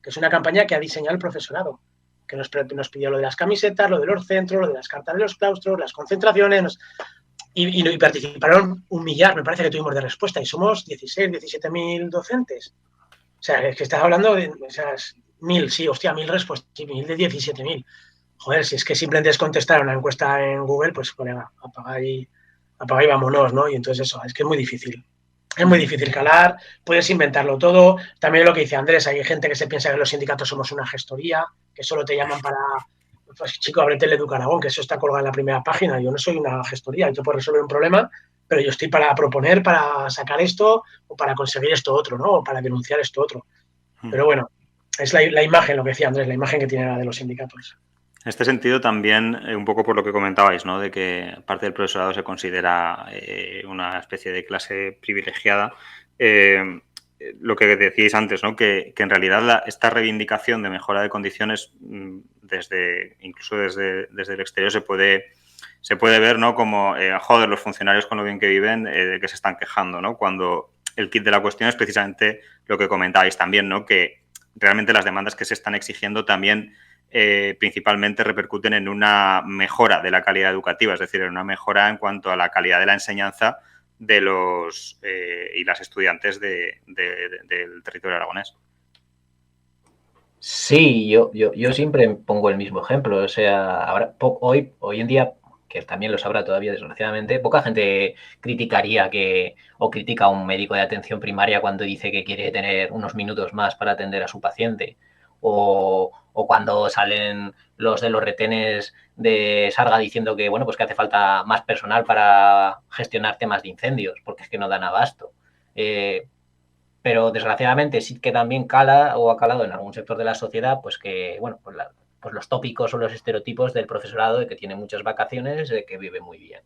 que es una campaña que ha diseñado el profesorado, que nos pidió lo de las camisetas, lo de los centros, lo de las cartas de los claustros, las concentraciones, y participaron 1 millar, me parece que tuvimos de respuesta, y somos 17.000 docentes. O sea, es que estás hablando de 1.000, sí, hostia, 1.000 respuestas, sí, 1.000 de 17.000. joder, si es que simplemente es contestar una encuesta en Google, pues colega, apaga y vámonos, ¿no? Y entonces eso, es que es muy difícil. Es muy difícil calar, puedes inventarlo todo. También lo que dice Andrés, hay gente que se piensa que los sindicatos somos una gestoría, que solo te llaman para, pues chico, ábrete el Edu Aragón, que eso está colgado en la primera página. Yo no soy una gestoría, yo puedo resolver un problema, pero yo estoy para proponer, para sacar esto o para conseguir esto otro, ¿no? O para denunciar esto otro. Pero bueno, es la imagen, lo que decía Andrés, la imagen que tiene la de los sindicatos. En este sentido, también, un poco por lo que comentabais, ¿no? De que parte del profesorado se considera una especie de clase privilegiada. Lo que decíais antes, ¿no? Que en realidad esta reivindicación de mejora de condiciones, incluso desde el exterior, se puede ver, ¿no? Como, joder, los funcionarios con lo bien que viven, de que se están quejando, ¿no? Cuando el kit de la cuestión es precisamente lo que comentabais también, ¿no? Que realmente las demandas que se están exigiendo también principalmente repercuten en una mejora de la calidad educativa, es decir, en una mejora en cuanto a la calidad de la enseñanza de los y las estudiantes del territorio aragonés. Sí, yo siempre pongo el mismo ejemplo. O sea, ahora, hoy en día, que también lo sabrá todavía desgraciadamente, poca gente criticaría o critica a un médico de atención primaria cuando dice que quiere tener unos minutos más para atender a su paciente. O cuando salen los de los retenes de Sarga diciendo que, bueno, pues que hace falta más personal para gestionar temas de incendios, porque es que no dan abasto. Pero desgraciadamente sí que también cala o ha calado en algún sector de la sociedad, pues que, bueno, pues los tópicos o los estereotipos del profesorado de que tiene muchas vacaciones, de que vive muy bien.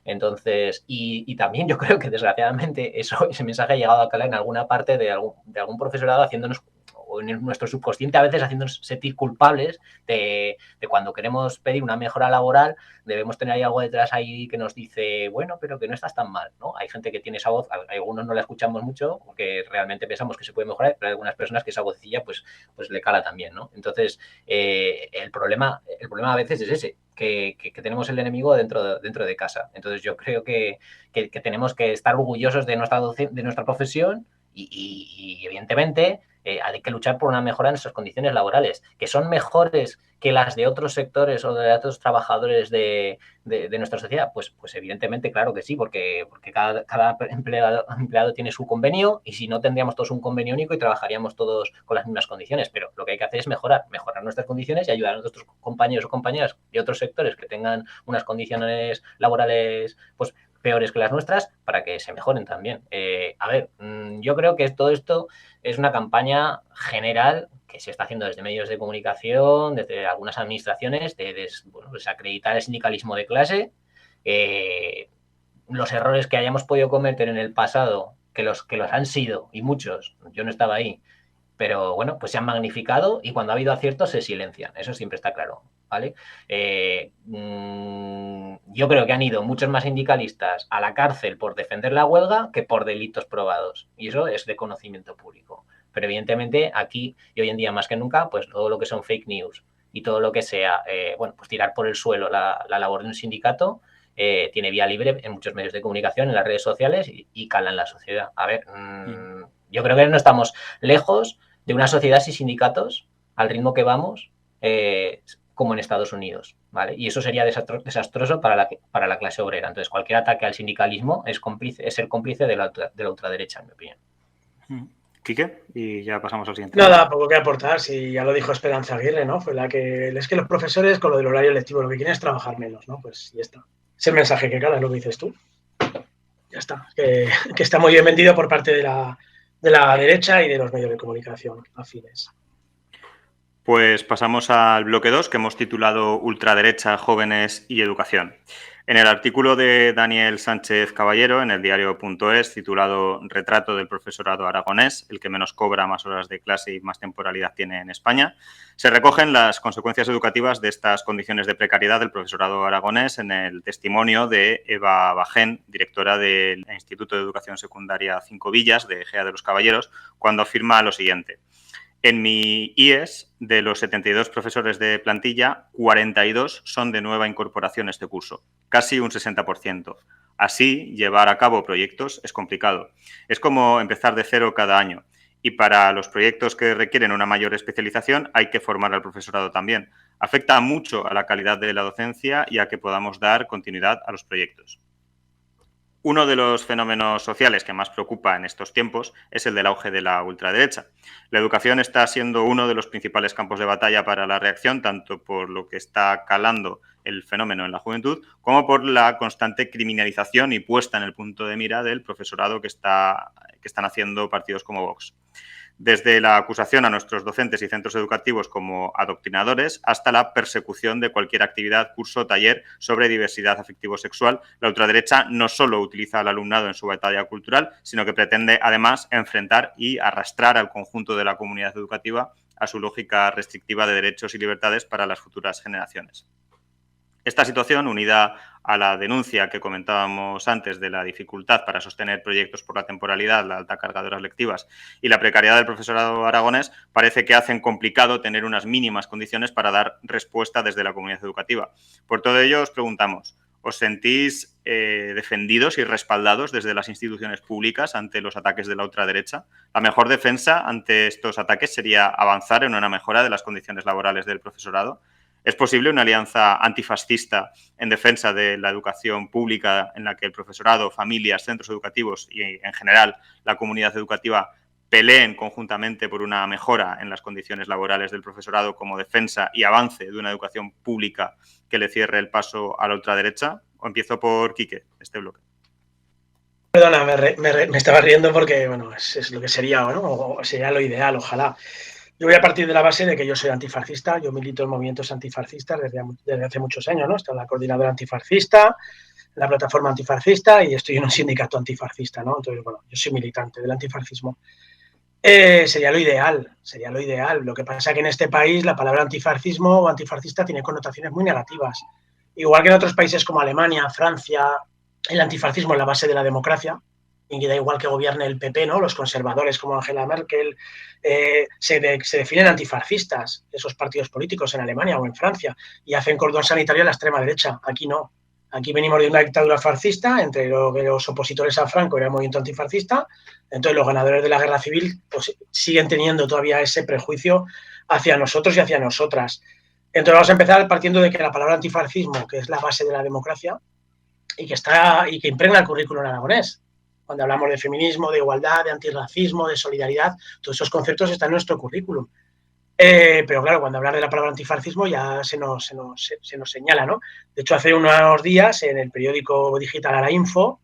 Entonces, y también yo creo que desgraciadamente ese mensaje ha llegado a calar en alguna parte de algún profesorado haciéndonos, o en nuestro subconsciente a veces haciéndonos sentir culpables de cuando queremos pedir una mejora laboral, debemos tener ahí algo detrás ahí que nos dice, bueno, pero que no estás tan mal, ¿no? Hay gente que tiene esa voz, algunos no la escuchamos mucho porque realmente pensamos que se puede mejorar, pero hay algunas personas que esa vocecilla pues le cala también, ¿no? Entonces, el problema a veces es ese, que tenemos el enemigo dentro de casa. Entonces yo creo que tenemos que estar orgullosos de nuestra profesión y evidentemente hay que luchar por una mejora en nuestras condiciones laborales, que son mejores que las de otros sectores o de otros trabajadores de nuestra sociedad. Pues evidentemente, claro que sí, porque cada empleado tiene su convenio y si no tendríamos todos un convenio único y trabajaríamos todos con las mismas condiciones. Pero lo que hay que hacer es mejorar nuestras condiciones y ayudar a nuestros compañeros o compañeras de otros sectores que tengan unas condiciones laborales pues peores que las nuestras para que se mejoren también. Yo creo que todo esto es una campaña general que se está haciendo desde medios de comunicación, desde algunas administraciones, de desacreditar el sindicalismo de clase, los errores que hayamos podido cometer en el pasado, que los han sido, y muchos, yo no estaba ahí, pero bueno, pues se han magnificado y cuando ha habido aciertos se silencian, eso siempre está claro, ¿vale? Yo creo que han ido muchos más sindicalistas a la cárcel por defender la huelga que por delitos probados, y eso es de conocimiento público. Pero evidentemente aquí y hoy en día más que nunca, pues todo lo que son fake news y todo lo que sea, pues tirar por el suelo la labor de un sindicato, tiene vía libre en muchos medios de comunicación, en las redes sociales y cala en la sociedad. Yo creo que no estamos lejos de una sociedad sin sindicatos al ritmo que vamos, como en Estados Unidos, ¿vale? Y eso sería desastroso para la clase obrera. Entonces, cualquier ataque al sindicalismo es ser cómplice de la ultraderecha, en mi opinión. Quique, y ya pasamos al siguiente. Nada, poco que aportar, si ya lo dijo Esperanza Aguirre, ¿no? Fue la que es que los profesores con lo del horario lectivo lo que quieren es trabajar menos, ¿no? Pues ya está. Es el mensaje que cala, es lo que dices tú. Ya está. Que está muy bien vendido por parte de la derecha y de los medios de comunicación afines. Pues pasamos al bloque 2, que hemos titulado Ultraderecha, Jóvenes y Educación. En el artículo de Daniel Sánchez Caballero, en el diario.es, titulado Retrato del profesorado aragonés, el que menos cobra, más horas de clase y más temporalidad tiene en España, se recogen las consecuencias educativas de estas condiciones de precariedad del profesorado aragonés en el testimonio de Eva Bajén, directora del Instituto de Educación Secundaria Cinco Villas, de Ejea de los Caballeros, cuando afirma lo siguiente. En mi IES, de los 72 profesores de plantilla, 42 son de nueva incorporación este curso, casi un 60%. Así, llevar a cabo proyectos es complicado. Es como empezar de cero cada año. Y para los proyectos que requieren una mayor especialización hay que formar al profesorado también. Afecta mucho a la calidad de la docencia y a que podamos dar continuidad a los proyectos. Uno de los fenómenos sociales que más preocupa en estos tiempos es el del auge de la ultraderecha. La educación está siendo uno de los principales campos de batalla para la reacción, tanto por lo que está calando el fenómeno en la juventud, como por la constante criminalización y puesta en el punto de mira del profesorado que están haciendo partidos como Vox. Desde la acusación a nuestros docentes y centros educativos como adoctrinadores hasta la persecución de cualquier actividad, curso o taller sobre diversidad afectivo-sexual, la ultraderecha no solo utiliza al alumnado en su batalla cultural, sino que pretende además enfrentar y arrastrar al conjunto de la comunidad educativa a su lógica restrictiva de derechos y libertades para las futuras generaciones. Esta situación, unida a la denuncia que comentábamos antes de la dificultad para sostener proyectos por la temporalidad, la alta carga de horas lectivas y la precariedad del profesorado aragonés, parece que hacen complicado tener unas mínimas condiciones para dar respuesta desde la comunidad educativa. Por todo ello, os preguntamos, ¿os sentís defendidos y respaldados desde las instituciones públicas ante los ataques de la ultraderecha? La mejor defensa ante estos ataques sería avanzar en una mejora de las condiciones laborales del profesorado. ¿Es posible una alianza antifascista en defensa de la educación pública en la que el profesorado, familias, centros educativos y, en general, la comunidad educativa peleen conjuntamente por una mejora en las condiciones laborales del profesorado como defensa y avance de una educación pública que le cierre el paso a la ultraderecha? O empiezo por Quique, este bloque. Perdona, me estaba riendo porque, bueno, es lo que sería, ¿no? O sería lo ideal, ojalá. Yo voy a partir de la base de que yo soy antifascista, yo milito en movimientos antifascistas desde hace muchos años, ¿no? Estoy en la coordinadora antifascista, en la plataforma antifascista y estoy en un sindicato antifascista, ¿no? Entonces, bueno, yo soy militante del antifascismo. Sería lo ideal, sería lo ideal. Lo que pasa es que en este país la palabra antifascismo o antifascista tiene connotaciones muy negativas. Igual que en otros países como Alemania, Francia, el antifascismo es la base de la democracia, y da igual que gobierne el PP, ¿no? Los conservadores como Angela Merkel se definen antifascistas, esos partidos políticos en Alemania o en Francia, y hacen cordón sanitario a la extrema derecha. Aquí no. Aquí venimos de una dictadura fascista, entre los opositores a Franco era el movimiento antifascista, entonces los ganadores de la guerra civil pues, siguen teniendo todavía ese prejuicio hacia nosotros y hacia nosotras. Entonces vamos a empezar partiendo de que la palabra antifascismo, que es la base de la democracia, y que impregna el currículum aragonés. Cuando hablamos de feminismo, de igualdad, de antirracismo, de solidaridad, todos esos conceptos están en nuestro currículum. Pero claro, cuando hablar de la palabra antifascismo ya se nos señala, ¿no? De hecho, hace unos días en el periódico digital Ara Info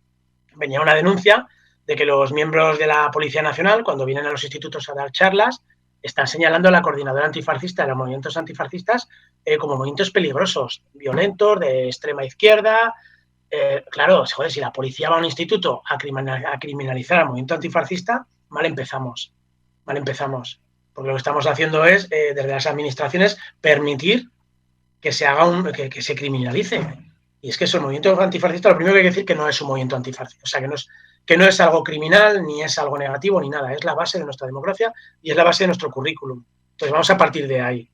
venía una denuncia de que los miembros de la Policía Nacional, cuando vienen a los institutos a dar charlas, están señalando a la coordinadora antifascista de los movimientos antifascistas como movimientos peligrosos, violentos, de extrema izquierda. Claro, joder, si la policía va a un instituto a criminalizar al movimiento antifascista, mal empezamos. Porque lo que estamos haciendo es, desde las administraciones, permitir que se haga que se criminalice. Y es que esos movimientos antifascistas, lo primero que hay que decir que no es un movimiento antifascista. O sea, que no es algo criminal, ni es algo negativo, ni nada. Es la base de nuestra democracia y es la base de nuestro currículum. Entonces vamos a partir de ahí.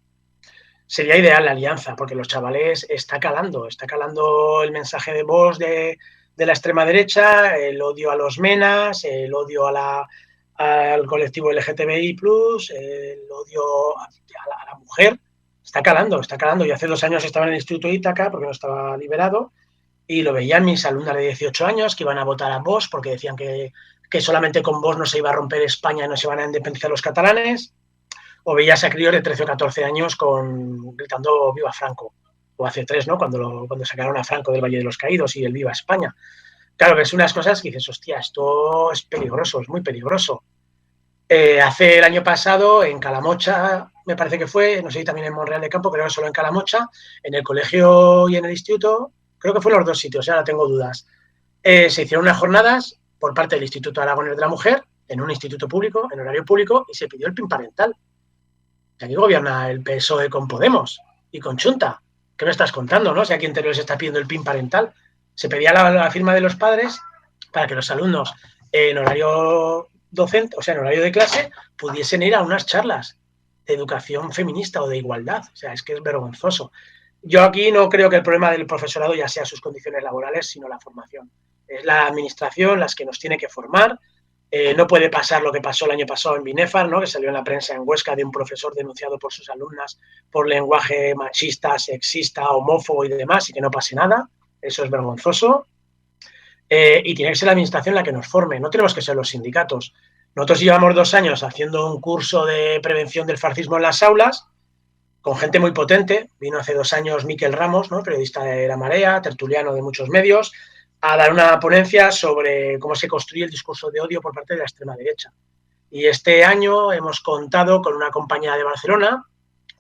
Sería ideal la alianza, porque los chavales está calando el mensaje de voz de la extrema derecha, el odio a los menas, el odio al colectivo LGTBI+, el odio a la mujer. Está calando. Yo hace 2 años estaba en el Instituto de Ítaca, porque no estaba liberado, y lo veían mis alumnas de 18 años que iban a votar a Vox, porque decían que solamente con Vox no se iba a romper España y no se iban a independizar los catalanes. O veías a críos de 13 o 14 años gritando Viva Franco, o hace 3, ¿no? Cuando sacaron a Franco del Valle de los Caídos y el Viva España. Claro, ves unas cosas que dices, hostia, esto es peligroso, es muy peligroso. Hace el año pasado en Calamocha, me parece que fue, no sé si también en Monreal de Campo, pero solo en Calamocha, en el colegio y en el instituto, creo que fue en los 2 sitios, ahora tengo dudas. Se hicieron unas jornadas por parte del Instituto Aragonés de la Mujer, en un instituto público, en horario público, y se pidió el PIN parental. Aquí gobierna el PSOE con Podemos y con Chunta. ¿Qué me estás contando, no? Si aquí en Teruel se está pidiendo el PIN parental. Se pedía la firma de los padres para que los alumnos en horario docente, o sea, en horario de clase, pudiesen ir a unas charlas de educación feminista o de igualdad. O sea, es que es vergonzoso. Yo aquí no creo que el problema del profesorado ya sea sus condiciones laborales, sino la formación. Es la administración las que nos tiene que formar No puede pasar lo que pasó el año pasado en Binefar, ¿no? Que salió en la prensa en Huesca de un profesor denunciado por sus alumnas por lenguaje machista, sexista, homófobo y demás, y que no pase nada. Eso es vergonzoso. Y tiene que ser la administración la que nos forme, no tenemos que ser los sindicatos. Nosotros llevamos 2 años haciendo un curso de prevención del fascismo en las aulas, con gente muy potente. Vino hace 2 años Miquel Ramos, ¿no? Periodista de La Marea, tertuliano de muchos medios, a dar una ponencia sobre cómo se construye el discurso de odio por parte de la extrema derecha. Y este año hemos contado con una compañía de Barcelona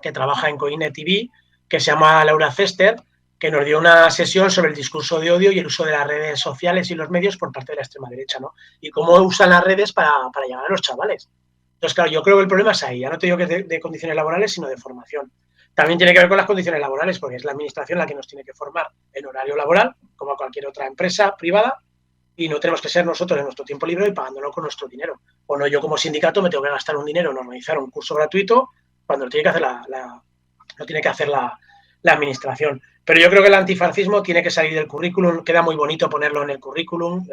que trabaja en Coine TV, que se llama Laura Cester, que nos dio una sesión sobre el discurso de odio y el uso de las redes sociales y los medios por parte de la extrema derecha, ¿no? Y cómo usan las redes para llegar a los chavales. Entonces, claro, yo creo que el problema es ahí. Ya no te digo que es de condiciones laborales, sino de formación. También tiene que ver con las condiciones laborales, porque es la administración la que nos tiene que formar en horario laboral, como cualquier otra empresa privada, y no tenemos que ser nosotros en nuestro tiempo libre y pagándolo con nuestro dinero. O no, yo como sindicato me tengo que gastar un dinero en organizar un curso gratuito cuando lo tiene que hacer lo tiene que hacer la administración. Pero yo creo que el antifascismo tiene que salir del currículum. Queda muy bonito ponerlo en el currículum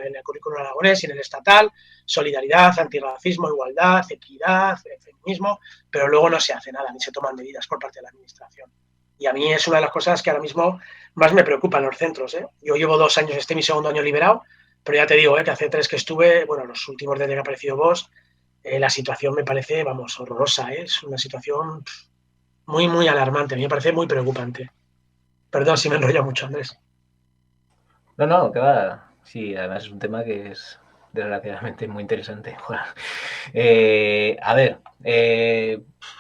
aragonés y en el estatal. Solidaridad, antirracismo, igualdad, equidad, feminismo, pero luego no se hace nada, ni se toman medidas por parte de la administración. Y a mí es una de las cosas que ahora mismo más me preocupan los centros, ¿eh? Yo llevo 2 años, este es mi segundo año liberado, pero ya te digo, que hace 3 que estuve, bueno, los últimos desde que ha aparecido vos, la situación me parece, vamos, horrorosa, ¿eh? Es una situación muy, muy alarmante, a mí me parece muy preocupante. Perdón si me enrollo mucho, Andrés. No, que va. Sí, además es un tema que es desgraciadamente muy interesante. A ver,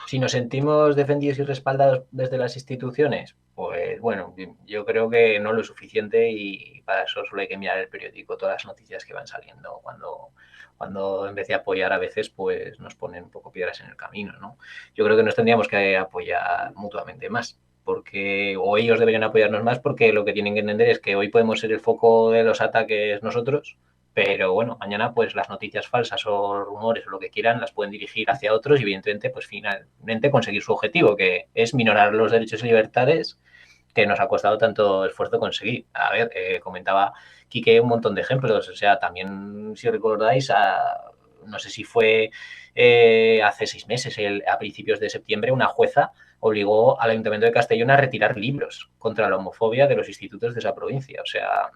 si nos sentimos defendidos y respaldados desde las instituciones, pues bueno, yo creo que no lo suficiente y para eso solo hay que mirar el periódico, todas las noticias que van saliendo cuando en vez de apoyar a veces pues nos ponen un poco piedras en el camino, ¿no? Yo creo que nos tendríamos que apoyar mutuamente más. O ellos deberían apoyarnos más porque lo que tienen que entender es que hoy podemos ser el foco de los ataques nosotros, pero bueno, mañana pues las noticias falsas o rumores o lo que quieran las pueden dirigir hacia otros y evidentemente pues finalmente conseguir su objetivo, que es minorar los derechos y libertades que nos ha costado tanto esfuerzo conseguir. A ver, comentaba Quique un montón de ejemplos, o sea, también si recordáis, no sé si fue hace 6 meses, a principios de septiembre, una jueza obligó al Ayuntamiento de Castellón a retirar libros contra la homofobia de los institutos de esa provincia. O sea,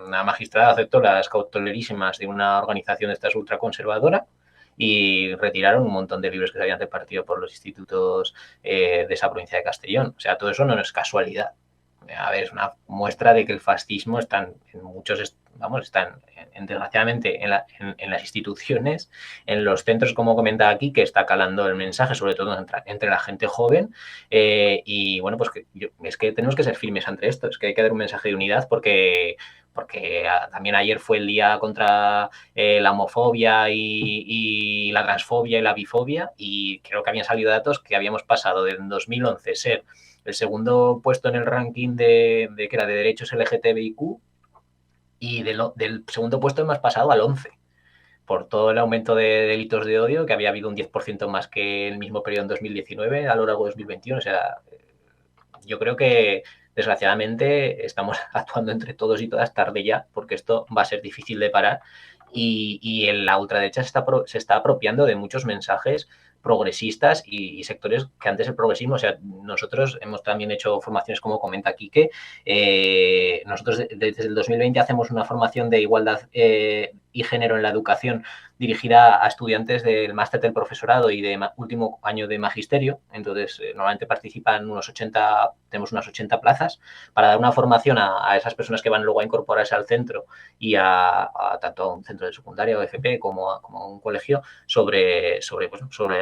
una magistrada aceptó las cautelorísimas de una organización de estas ultraconservadora y retiraron un montón de libros que se habían repartido por los institutos de esa provincia de Castellón. O sea, todo eso no es casualidad. A ver, es una muestra de que el fascismo está en muchos, están desgraciadamente en las instituciones, en los centros, como comenta aquí, que está calando el mensaje, sobre todo entre la gente joven. Y bueno, pues es que tenemos que ser firmes ante esto, es que hay que dar un mensaje de unidad porque también ayer fue el día contra la homofobia y la transfobia y la bifobia, y creo que habían salido datos que habíamos pasado de en 2011 ser el segundo puesto en el ranking de que era de derechos LGTBIQ y del segundo puesto hemos pasado al 11 por todo el aumento de delitos de odio, que había habido un 10% más que el mismo periodo en 2019 a lo largo de 2021. O sea, yo creo que desgraciadamente estamos actuando entre todos y todas tarde ya, porque esto va a ser difícil de parar y en la ultraderecha se está apropiando de muchos mensajes progresistas y sectores que antes el progresismo, o sea, nosotros hemos también hecho formaciones, como comenta Quique, nosotros desde el 2020 hacemos una formación de igualdad y género en la educación dirigida a estudiantes del máster del profesorado y de último año de magisterio. Entonces, normalmente participan tenemos unas 80 plazas para dar una formación a esas personas que van luego a incorporarse al centro y tanto a un centro de secundaria o FP como a un colegio sobre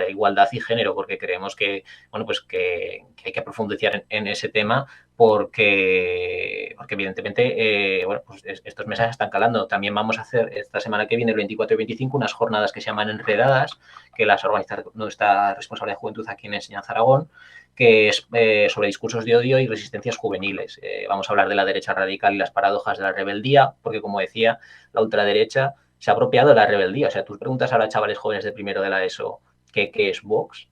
igualdad y género, porque creemos que, bueno, pues que hay que profundizar en ese tema porque evidentemente bueno, pues estos mensajes están calando. También vamos a hacer esta semana que viene, el 24 y 25, unas jornadas que se llaman Enredadas, que las organiza nuestra responsable de juventud aquí en Enseñanza Aragón, que es sobre discursos de odio y resistencias juveniles. Vamos a hablar de la derecha radical y las paradojas de la rebeldía, porque como decía, la ultraderecha se ha apropiado de la rebeldía. O sea, tú preguntas ahora a chavales jóvenes de primero de la ESO qué es Vox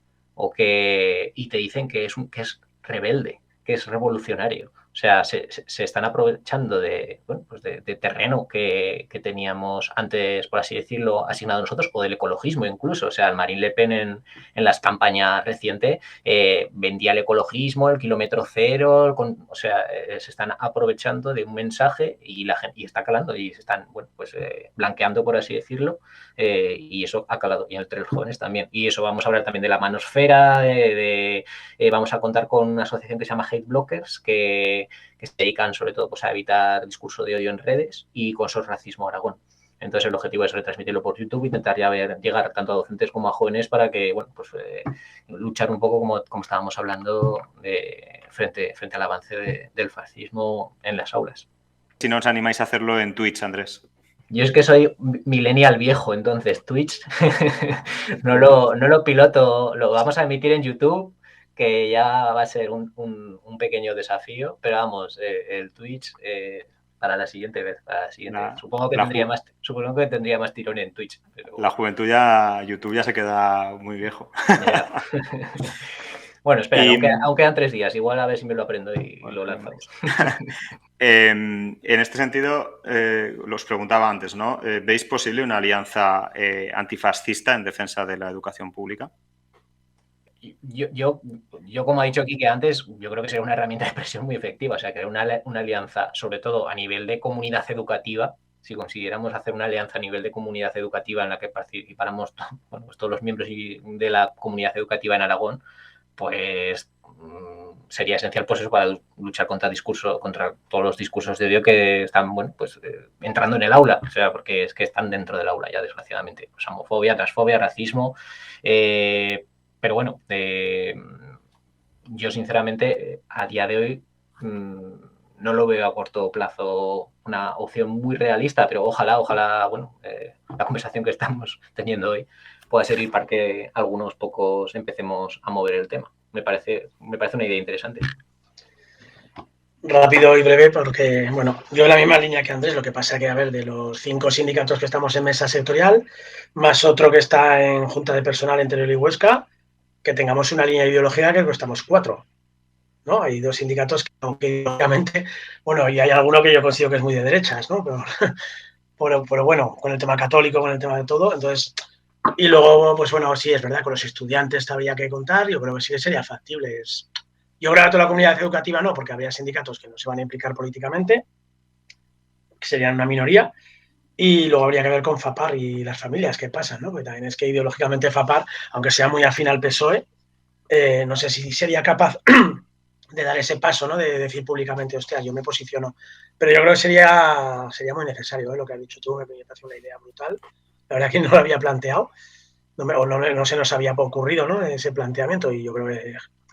y te dicen que es rebelde, que es revolucionario. O sea, se están aprovechando de, bueno, pues de terreno que teníamos antes, por así decirlo, asignado a nosotros, o del ecologismo incluso. O sea, el Marine Le Pen en las campañas recientes vendía el ecologismo, el kilómetro cero, o sea, se están aprovechando de un mensaje y está calando y se están, bueno, pues blanqueando, por así decirlo, y eso ha calado, y entre los jóvenes también. Y eso vamos a hablar también de la manosfera, vamos a contar con una asociación que se llama Hate Blockers, que se dedican sobre todo pues, a evitar discurso de odio en redes, y con SOS Racismo Aragón. Entonces el objetivo es retransmitirlo por YouTube, intentar llegar tanto a docentes como a jóvenes para que, bueno, pues luchar un poco como estábamos hablando frente al avance del fascismo en las aulas. Si no os animáis a hacerlo en Twitch, Andrés. Yo es que soy millennial viejo, entonces Twitch no lo piloto, lo vamos a emitir en YouTube, que ya va a ser un pequeño desafío, pero vamos, el Twitch para la siguiente vez, Supongo que tendría más tirón en Twitch. Pero... La juventud ya, YouTube ya se queda muy viejo. Yeah. Bueno, espera, aún quedan 3 días, igual a ver si me lo aprendo y lo lanzamos. En este sentido, los preguntaba antes, ¿no? ¿Veis posible una alianza antifascista en defensa de la educación pública? Yo, como ha dicho Quique antes, yo creo que sería una herramienta de presión muy efectiva. O sea, crear una alianza, sobre todo a nivel de comunidad educativa. Si consiguiéramos hacer una alianza a nivel de comunidad educativa en la que participáramos bueno, pues todos los miembros de la comunidad educativa en Aragón, pues sería esencial pues eso, para luchar contra todos los discursos de odio que están bueno, pues, entrando en el aula. O sea, porque es que están dentro del aula ya, desgraciadamente. Pues, homofobia, transfobia, racismo. Pero bueno, yo sinceramente a día de hoy no lo veo a corto plazo una opción muy realista, pero ojalá, bueno, la conversación que estamos teniendo hoy pueda servir para que algunos pocos empecemos a mover el tema. Me parece una idea interesante. Rápido y breve, porque, bueno, yo en la misma línea que Andrés, lo que pasa que, a ver, de los 5 sindicatos que estamos en mesa sectorial, más otro que está en junta de personal en Teruel y Huesca, que tengamos una línea ideológica que estamos 4, ¿no? Hay 2 sindicatos que, aunque ideológicamente, bueno, y hay alguno que yo considero que es muy de derechas, ¿no? Pero bueno, con el tema católico, con el tema de todo, entonces... Y luego, pues bueno, sí, es verdad, con los estudiantes habría que contar, yo creo que sí que sería factible. Yo creo que a toda la comunidad educativa no, porque habría sindicatos que no se van a implicar políticamente, que serían una minoría, y luego habría que ver con FAPAR y las familias qué pasa, ¿no? Porque también es que ideológicamente FAPAR, aunque sea muy afín al PSOE, no sé si sería capaz de dar ese paso, ¿no? De decir públicamente, hostia, yo me posiciono. Pero yo creo que sería muy necesario, ¿eh? Lo que has dicho tú, me parece una idea brutal. La verdad que no lo había planteado, no se nos había ocurrido, ¿no? Ese planteamiento, y yo creo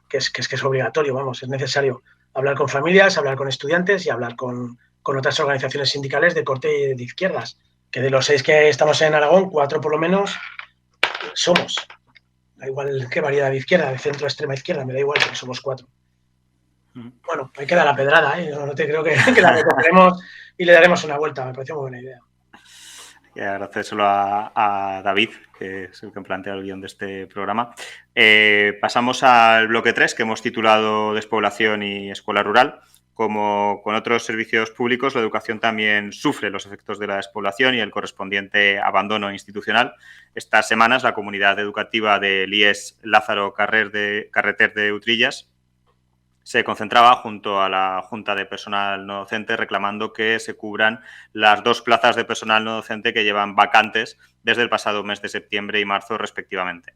que es obligatorio, vamos, es necesario hablar con familias, hablar con estudiantes y hablar con otras organizaciones sindicales de corte de izquierdas, que de los 6 que estamos en Aragón, 4 por lo menos somos. Da igual qué variedad de izquierda, de centro, extrema izquierda, me da igual, porque somos 4. Bueno, ahí queda la pedrada, ¿eh? No te creo que la recogeremos y le daremos una vuelta, me parece muy buena idea. Y agradecérselo a David, que es el que plantea el guión de este programa. Pasamos al bloque 3, que hemos titulado Despoblación y Escuela Rural. Como con otros servicios públicos, la educación también sufre los efectos de la despoblación y el correspondiente abandono institucional. Estas semanas, la comunidad educativa del IES Lázaro Carreter de Utrillas se concentraba junto a la Junta de Personal No Docente reclamando que se cubran las 2 plazas de personal no docente que llevan vacantes desde el pasado mes de septiembre y marzo respectivamente.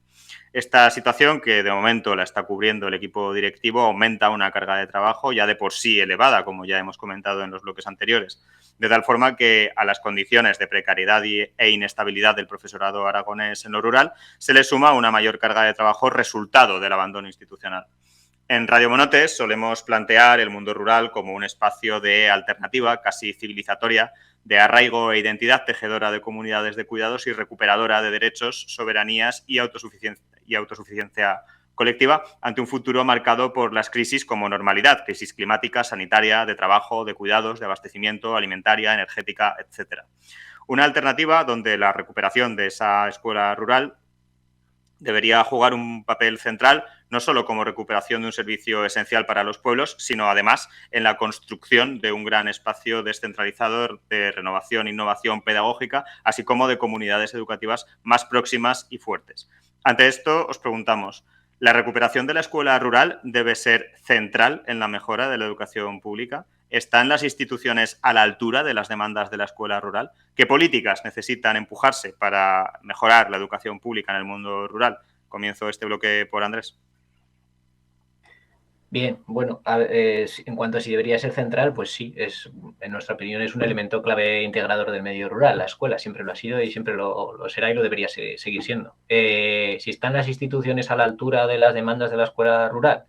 Esta situación, que de momento la está cubriendo el equipo directivo, aumenta una carga de trabajo ya de por sí elevada, como ya hemos comentado en los bloques anteriores, de tal forma que a las condiciones de precariedad e inestabilidad del profesorado aragonés en lo rural se le suma una mayor carga de trabajo resultado del abandono institucional. En Radio Monotes solemos plantear el mundo rural como un espacio de alternativa casi civilizatoria, de arraigo e identidad, tejedora de comunidades de cuidados y recuperadora de derechos, soberanías y autosuficiencia colectiva ante un futuro marcado por las crisis como normalidad, crisis climática, sanitaria, de trabajo, de cuidados, de abastecimiento, alimentaria, energética, etc. Una alternativa donde la recuperación de esa escuela rural debería jugar un papel central no solo como recuperación de un servicio esencial para los pueblos, sino además en la construcción de un gran espacio descentralizado de renovación e innovación pedagógica, así como de comunidades educativas más próximas y fuertes. Ante esto, os preguntamos, ¿la recuperación de la escuela rural debe ser central en la mejora de la educación pública? ¿Están las instituciones a la altura de las demandas de la escuela rural? ¿Qué políticas necesitan empujarse para mejorar la educación pública en el mundo rural? Comienzo este bloque por Andrés. Bien, bueno, en cuanto a si debería ser central, pues sí, en nuestra opinión es un elemento clave integrador del medio rural. La escuela siempre lo ha sido y siempre lo será y lo debería seguir siendo. Si están las instituciones a la altura de las demandas de la escuela rural,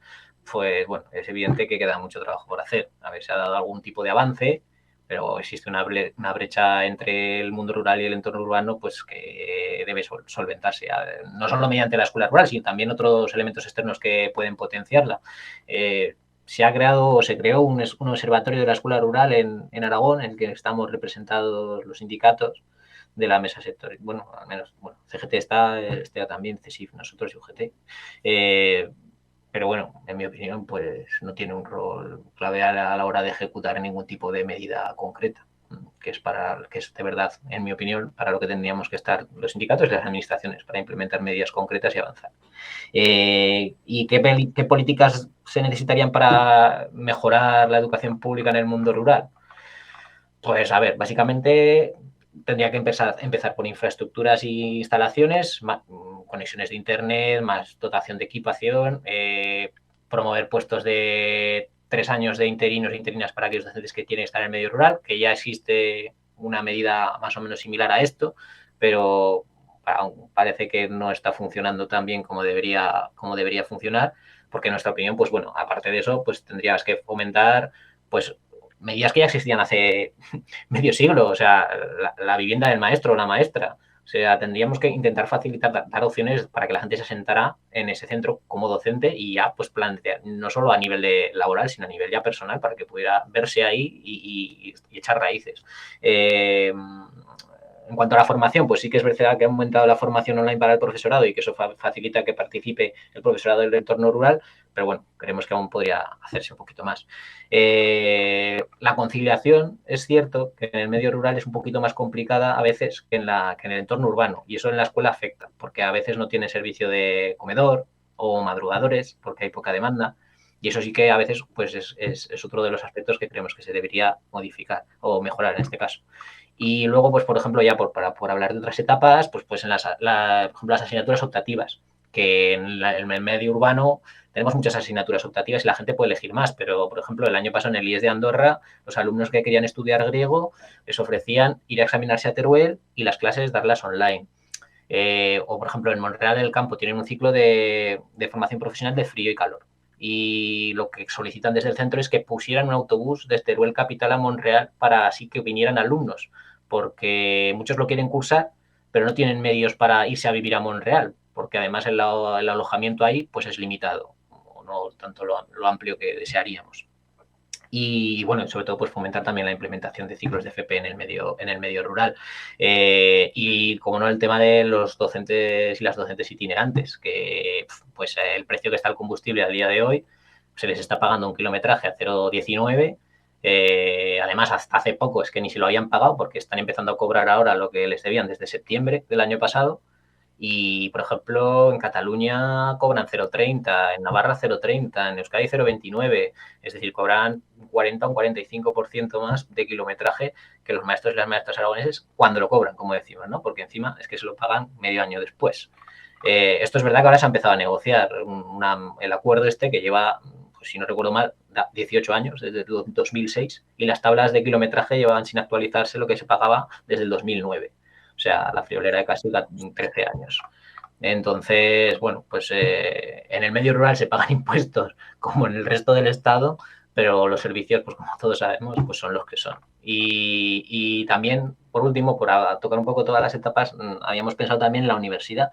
pues bueno, es evidente que queda mucho trabajo por hacer. A ver, se ha dado algún tipo de avance, pero existe una brecha entre el mundo rural y el entorno urbano, pues que debe solventarse, no solo mediante la escuela rural, sino también otros elementos externos que pueden potenciarla. Se ha creado o se creó un observatorio de la escuela rural en Aragón, en el que estamos representados los sindicatos de la mesa sectorial. Bueno, al menos, bueno, CGT está también, CESIF, nosotros y UGT. Pero bueno, en mi opinión, pues no tiene un rol clave a la hora de ejecutar ningún tipo de medida concreta, que es de verdad, en mi opinión, para lo que tendríamos que estar los sindicatos y las administraciones, para implementar medidas concretas y avanzar. ¿Y qué políticas se necesitarían para mejorar la educación pública en el mundo rural? Pues a ver, básicamente tendría que empezar por infraestructuras e instalaciones, conexiones de internet, más dotación de equipación, promover puestos de 3 años de interinos e interinas para aquellos docentes que quieren estar en el medio rural, que ya existe una medida más o menos similar a esto, pero parece que no está funcionando tan bien como debería funcionar, porque en nuestra opinión, pues bueno, aparte de eso, pues tendrías que fomentar, pues medidas que ya existían hace medio siglo, o sea, la vivienda del maestro o la maestra. O sea, tendríamos que intentar facilitar, dar opciones para que la gente se asentara en ese centro como docente y ya pues plantear, no solo a nivel laboral, sino a nivel ya personal, para que pudiera verse ahí y echar raíces. En cuanto a la formación, pues sí que es verdad que ha aumentado la formación online para el profesorado y que eso facilita que participe el profesorado del entorno rural, pero bueno, creemos que aún podría hacerse un poquito más. La conciliación es cierto que en el medio rural es un poquito más complicada a veces que en el entorno urbano, y eso en la escuela afecta, porque a veces no tiene servicio de comedor o madrugadores porque hay poca demanda. Y eso sí que a veces pues es otro de los aspectos que creemos que se debería modificar o mejorar en este caso. Y luego, pues, por ejemplo, ya por hablar de otras etapas, pues en por ejemplo, las asignaturas optativas, que en el medio urbano tenemos muchas asignaturas optativas y la gente puede elegir más, pero, por ejemplo, el año pasado en el IES de Andorra, los alumnos que querían estudiar griego les ofrecían ir a examinarse a Teruel y las clases darlas online. O, por ejemplo, en Monreal del Campo tienen un ciclo de formación profesional de frío y calor. Y lo que solicitan desde el centro es que pusieran un autobús desde Teruel capital a Monreal para así que vinieran alumnos, porque muchos lo quieren cursar, pero no tienen medios para irse a vivir a Monreal, porque además el alojamiento ahí pues es limitado, o no tanto lo amplio que desearíamos. Y bueno, sobre todo pues fomentar también la implementación de ciclos de FP en el medio rural. Y como no, el tema de los docentes y las docentes itinerantes, que pues el precio que está el combustible al día de hoy, se les está pagando un kilometraje a 0,19. Además, hasta hace poco es que ni se lo habían pagado porque están empezando a cobrar ahora lo que les debían desde septiembre del año pasado. Y, por ejemplo, en Cataluña cobran 0,30, en Navarra 0,30, en Euskadi 0,29. Es decir, cobran un 40 o un 45% más de kilometraje que los maestros y las maestras aragoneses cuando lo cobran, como decimos, ¿no? Porque encima es que se lo pagan medio año después. Esto es verdad que ahora se ha empezado a negociar el acuerdo este que lleva, pues, si no recuerdo mal, 18 años, desde el 2006, y las tablas de kilometraje llevaban sin actualizarse lo que se pagaba desde el 2009. O sea, la friolera de casi 13 años. Entonces, bueno, pues en el medio rural se pagan impuestos como en el resto del Estado, pero los servicios, pues como todos sabemos, pues son los que son. Y también, por último, por tocar un poco todas las etapas, habíamos pensado también en la universidad,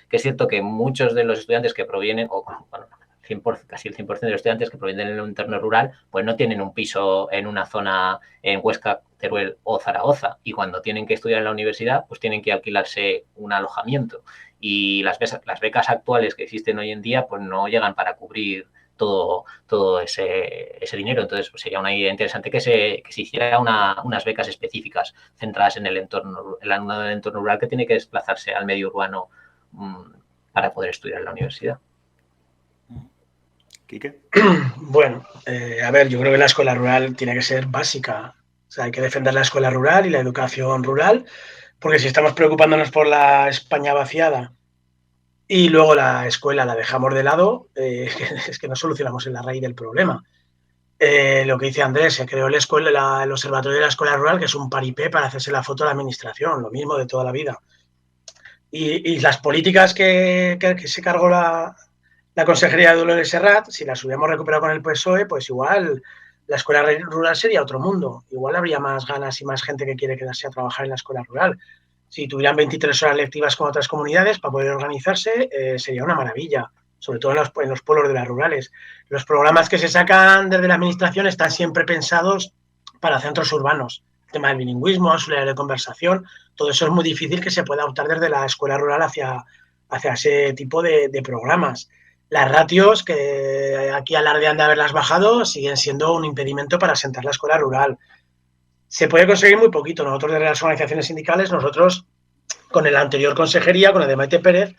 que es cierto que muchos de los estudiantes que provienen, o bueno, casi el 100% de los estudiantes que provienen del entorno rural, pues no tienen un piso en una zona en Huesca, Teruel o Zaragoza, y cuando tienen que estudiar en la universidad, pues tienen que alquilarse un alojamiento. y las becas actuales que existen hoy en día pues no llegan para cubrir todo ese dinero. Entonces pues, sería una idea interesante que se hiciera unas becas específicas centradas en el alumnado del entorno rural que tiene que desplazarse al medio urbano para poder estudiar en la universidad. ¿Quique? Bueno, a ver, yo creo que la escuela rural tiene que ser básica. O sea, hay que defender la escuela rural y la educación rural, porque si estamos preocupándonos por la España vaciada y luego la escuela la dejamos de lado, es que no solucionamos en la raíz del problema. Lo que dice Andrés, se creó el observatorio de la escuela rural, que es un paripé para hacerse la foto a la administración, lo mismo de toda la vida. Y las políticas que se cargó la Consejería de Dolores Serrat, si las hubiéramos recuperado con el PSOE, pues igual la escuela rural sería otro mundo. Igual habría más ganas y más gente que quiere quedarse a trabajar en la escuela rural. Si tuvieran 23 horas lectivas con otras comunidades para poder organizarse, sería una maravilla, sobre todo en los pueblos de las rurales. Los programas que se sacan desde la administración están siempre pensados para centros urbanos. El tema del bilingüismo, auxiliar de conversación, todo eso es muy difícil que se pueda optar desde la escuela rural hacia ese tipo de programas. Las ratios, que aquí alardean de haberlas bajado, siguen siendo un impedimento para asentar la escuela rural. Se puede conseguir muy poquito. Nosotros, desde las organizaciones sindicales, con la anterior consejería, con el de Maite Pérez,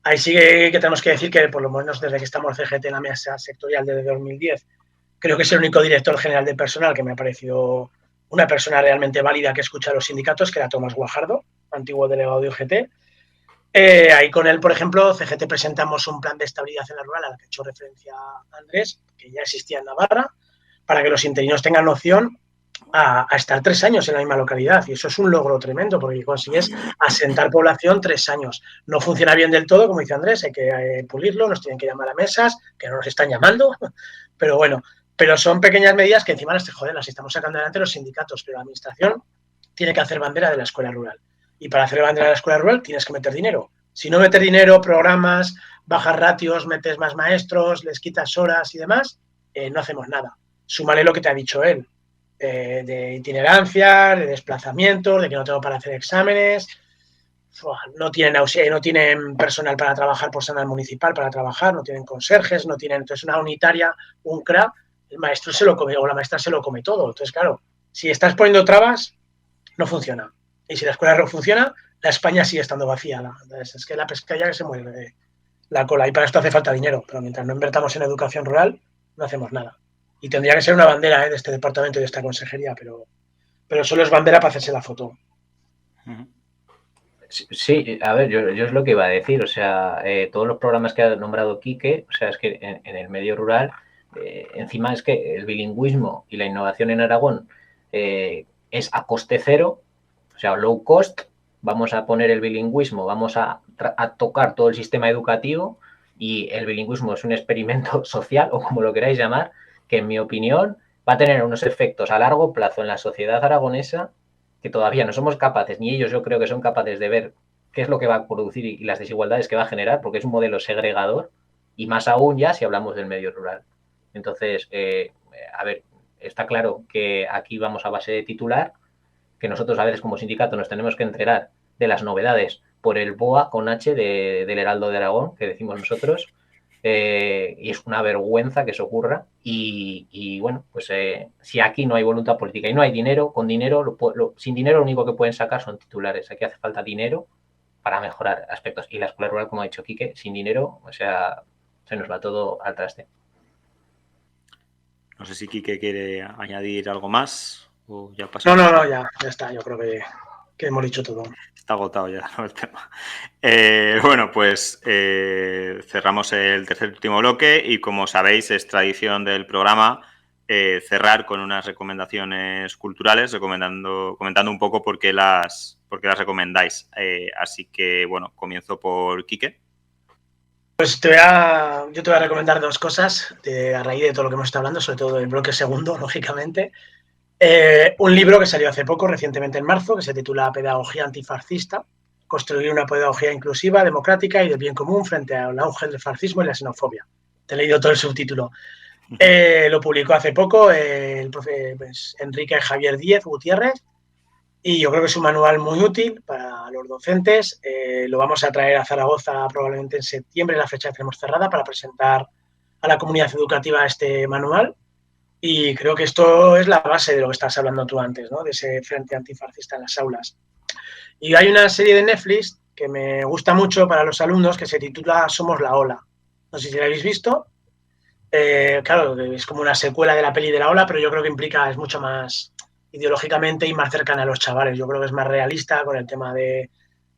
ahí sí que tenemos que decir que, por lo menos desde que estamos CGT en la mesa sectorial desde 2010, creo que es el único director general de personal que me ha parecido una persona realmente válida que escucha a los sindicatos, que era Tomás Guajardo, antiguo delegado de UGT. Ahí con él, por ejemplo, CGT presentamos un plan de estabilidad en la rural al que ha hecho referencia Andrés, que ya existía en Navarra, para que los interinos tengan opción a estar 3 años en la misma localidad. Y eso es un logro tremendo, porque consigues asentar población 3 años. No funciona bien del todo, como dice Andrés, hay que pulirlo, nos tienen que llamar a mesas, que no nos están llamando, pero bueno, pero son pequeñas medidas que encima las estamos sacando adelante los sindicatos, pero la administración tiene que hacer bandera de la escuela rural. Y para hacer bandera de la escuela rural tienes que meter dinero. Si no metes dinero, programas, bajas ratios, metes más maestros, les quitas horas y demás, no hacemos nada. Súmale lo que te ha dicho él, de itinerancia, de desplazamientos, de que no tengo para hacer exámenes, no tienen personal para trabajar por personal municipal para trabajar, no tienen conserjes, no tienen, entonces una unitaria, un CRA, el maestro se lo come o la maestra se lo come todo. Entonces, claro, si estás poniendo trabas, no funciona. Y si la escuela no funciona, la España sigue estando vacía. Entonces, es que la pescadilla que se mueve la cola. Y para esto hace falta dinero. Pero mientras no invertamos en educación rural, no hacemos nada. Y tendría que ser una bandera de este departamento y de esta consejería, pero solo es bandera para hacerse la foto. Sí, a ver, yo es lo que iba a decir. O sea, todos los programas que ha nombrado Quique, o sea, es que en el medio rural, encima es que el bilingüismo y la innovación en Aragón es a coste cero. O sea, low cost, vamos a poner el bilingüismo, vamos a tocar todo el sistema educativo y el bilingüismo es un experimento social o como lo queráis llamar, que en mi opinión va a tener unos efectos a largo plazo en la sociedad aragonesa que todavía no somos capaces, ni ellos yo creo que son capaces de ver qué es lo que va a producir y las desigualdades que va a generar, porque es un modelo segregador y más aún ya si hablamos del medio rural. Entonces, a ver, está claro que aquí vamos a base de titular, que nosotros a veces como sindicato nos tenemos que enterar de las novedades por el BOA con H del Heraldo de Aragón, que decimos nosotros, y es una vergüenza que eso ocurra. Y bueno, pues si aquí no hay voluntad política y no hay dinero, con dinero, sin dinero lo único que pueden sacar son titulares. Aquí hace falta dinero para mejorar aspectos. Y la escuela rural, como ha dicho Quique, sin dinero, o sea, se nos va todo al traste. No sé si Quique quiere añadir algo más. ¿O ya No, ya está. Yo creo que hemos dicho todo. Está agotado ya, ¿no?, el tema. Bueno, pues cerramos el tercer y último bloque y como sabéis es tradición del programa cerrar con unas recomendaciones culturales, comentando un poco por qué las recomendáis. Así que, bueno, comienzo por Quique. Pues yo te voy a recomendar 2 cosas a raíz de todo lo que hemos estado hablando, sobre todo el bloque segundo, lógicamente. Un libro que salió hace poco, recientemente en marzo, que se titula Pedagogía antifascista, construir una pedagogía inclusiva, democrática y de bien común frente al auge del fascismo y la xenofobia. Te he leído todo el subtítulo. Lo publicó hace poco el profe Enrique Javier Díez Gutiérrez y yo creo que es un manual muy útil para los docentes. Lo vamos a traer a Zaragoza probablemente en septiembre, la fecha que tenemos cerrada, para presentar a la comunidad educativa este manual. Y creo que esto es la base de lo que estabas hablando tú antes, ¿no? De ese frente antifascista en las aulas. Y hay una serie de Netflix que me gusta mucho para los alumnos que se titula Somos la Ola. No sé si la habéis visto. Claro, es como una secuela de la peli de la Ola, pero yo creo que es mucho más ideológicamente y más cercana a los chavales. Yo creo que es más realista con el tema de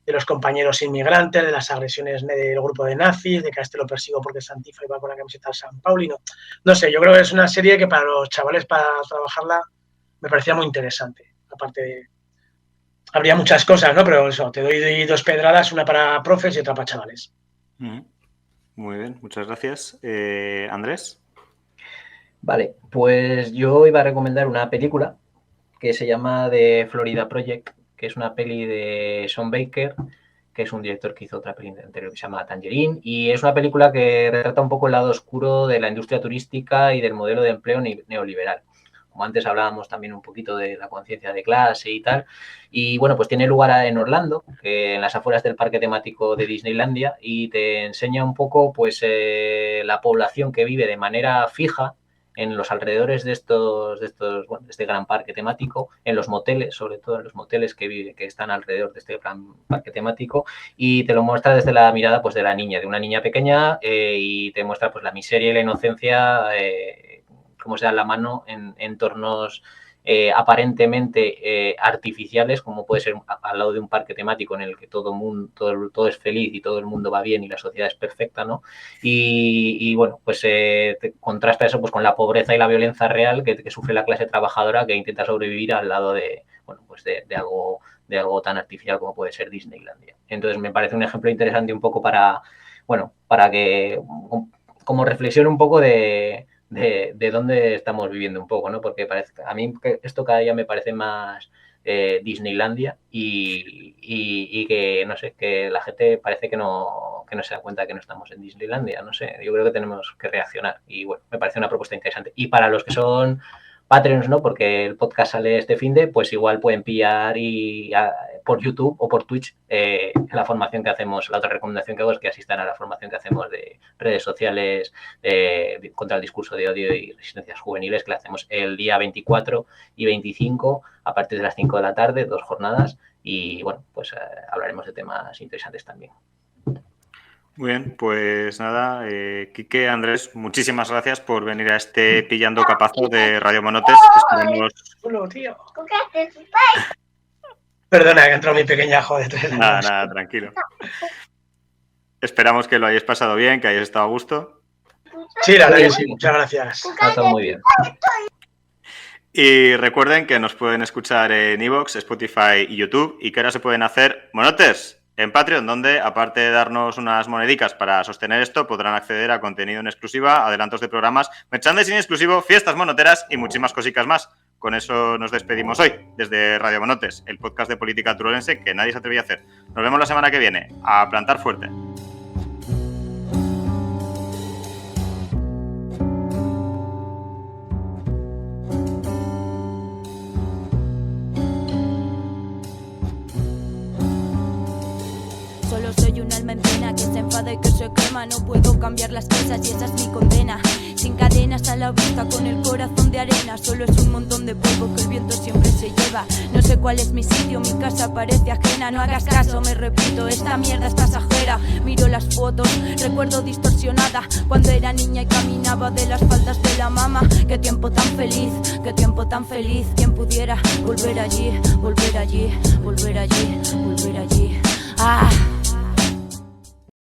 los compañeros inmigrantes, de las agresiones del grupo de nazis, de que a este lo persigo porque es antifa y va con la camiseta del San Pauli. No sé, yo creo que es una serie que para los chavales, para trabajarla, me parecía muy interesante. Aparte de... Habría muchas cosas, ¿no? Pero eso, te doy 2 pedradas, una para profes y otra para chavales. Muy bien, muchas gracias. Andrés. Vale, pues yo iba a recomendar una película que se llama The Florida Project, que es una peli de Sean Baker, que es un director que hizo otra peli anterior que se llama Tangerine, y es una película que retrata un poco el lado oscuro de la industria turística y del modelo de empleo neoliberal. Como antes hablábamos también un poquito de la conciencia de clase y tal. Y bueno, pues tiene lugar en Orlando, en las afueras del parque temático de Disneylandia, y te enseña un poco pues la población que vive de manera fija en los alrededores de este gran parque temático, en los moteles, sobre todo en los moteles que están alrededor de este gran parque temático, y te lo muestra desde la mirada pues de la niña, de una niña pequeña, y te muestra pues la miseria y la inocencia, cómo se da la mano en entornos aparentemente artificiales, como puede ser al lado de un parque temático en el que todo es feliz y todo el mundo va bien y la sociedad es perfecta, ¿no? Y bueno, pues te contrasta eso pues con la pobreza y la violencia real que sufre la clase trabajadora que intenta sobrevivir al lado de, bueno, pues de algo tan artificial como puede ser Disneylandia. Entonces me parece un ejemplo interesante un poco para que como reflexión un poco de dónde estamos viviendo un poco, ¿no? Porque a mí esto cada día me parece más Disneylandia y que, no sé, que la gente parece que no se da cuenta que no estamos en Disneylandia, no sé, yo creo que tenemos que reaccionar y bueno, me parece una propuesta interesante. Y para los que son Patreons, ¿no? Porque el podcast sale este finde, pues igual pueden pillar por YouTube o por Twitch la formación que hacemos, la otra recomendación que hago es que asistan a la formación que hacemos de redes sociales contra el discurso de odio y resistencias juveniles, que la hacemos el día 24 y 25 a partir de las 5 de la tarde, 2 jornadas, y bueno, pues hablaremos de temas interesantes también. Muy bien, pues nada, Quique, Andrés, muchísimas gracias por venir a este Pillando Capazo de Radio Monotes. Esperamos... Tío. Perdona, que entró mi pequeña de 3 años. Nada, tranquilo. Esperamos que lo hayáis pasado bien, que hayáis estado a gusto. Sí, la verdad que sí, muchas gracias. Ha estado muy bien. Y recuerden que nos pueden escuchar en iVoox, Spotify y YouTube, y que ahora se pueden hacer monotes en Patreon, donde, aparte de darnos unas monedicas para sostener esto, podrán acceder a contenido en exclusiva, adelantos de programas, merchandising exclusivo, fiestas monoteras y muchísimas cositas más. Con eso nos despedimos hoy, desde Radio Monotes, el podcast de política turolense que nadie se atrevía a hacer. Nos vemos la semana que viene. A plantar fuerte. Soy una alma en pena que se enfada y que se quema. No puedo cambiar las cosas y esa es mi condena. Sin cadenas a la vista, con el corazón de arena. Solo es un montón de polvo que el viento siempre se lleva. No sé cuál es mi sitio, mi casa parece ajena. No hagas caso, me repito, esta mierda es pasajera. Miro las fotos, recuerdo distorsionada cuando era niña y caminaba de las faldas de la mama. Qué tiempo tan feliz, qué tiempo tan feliz. Quien pudiera volver allí, volver allí, volver allí, volver allí. Ah.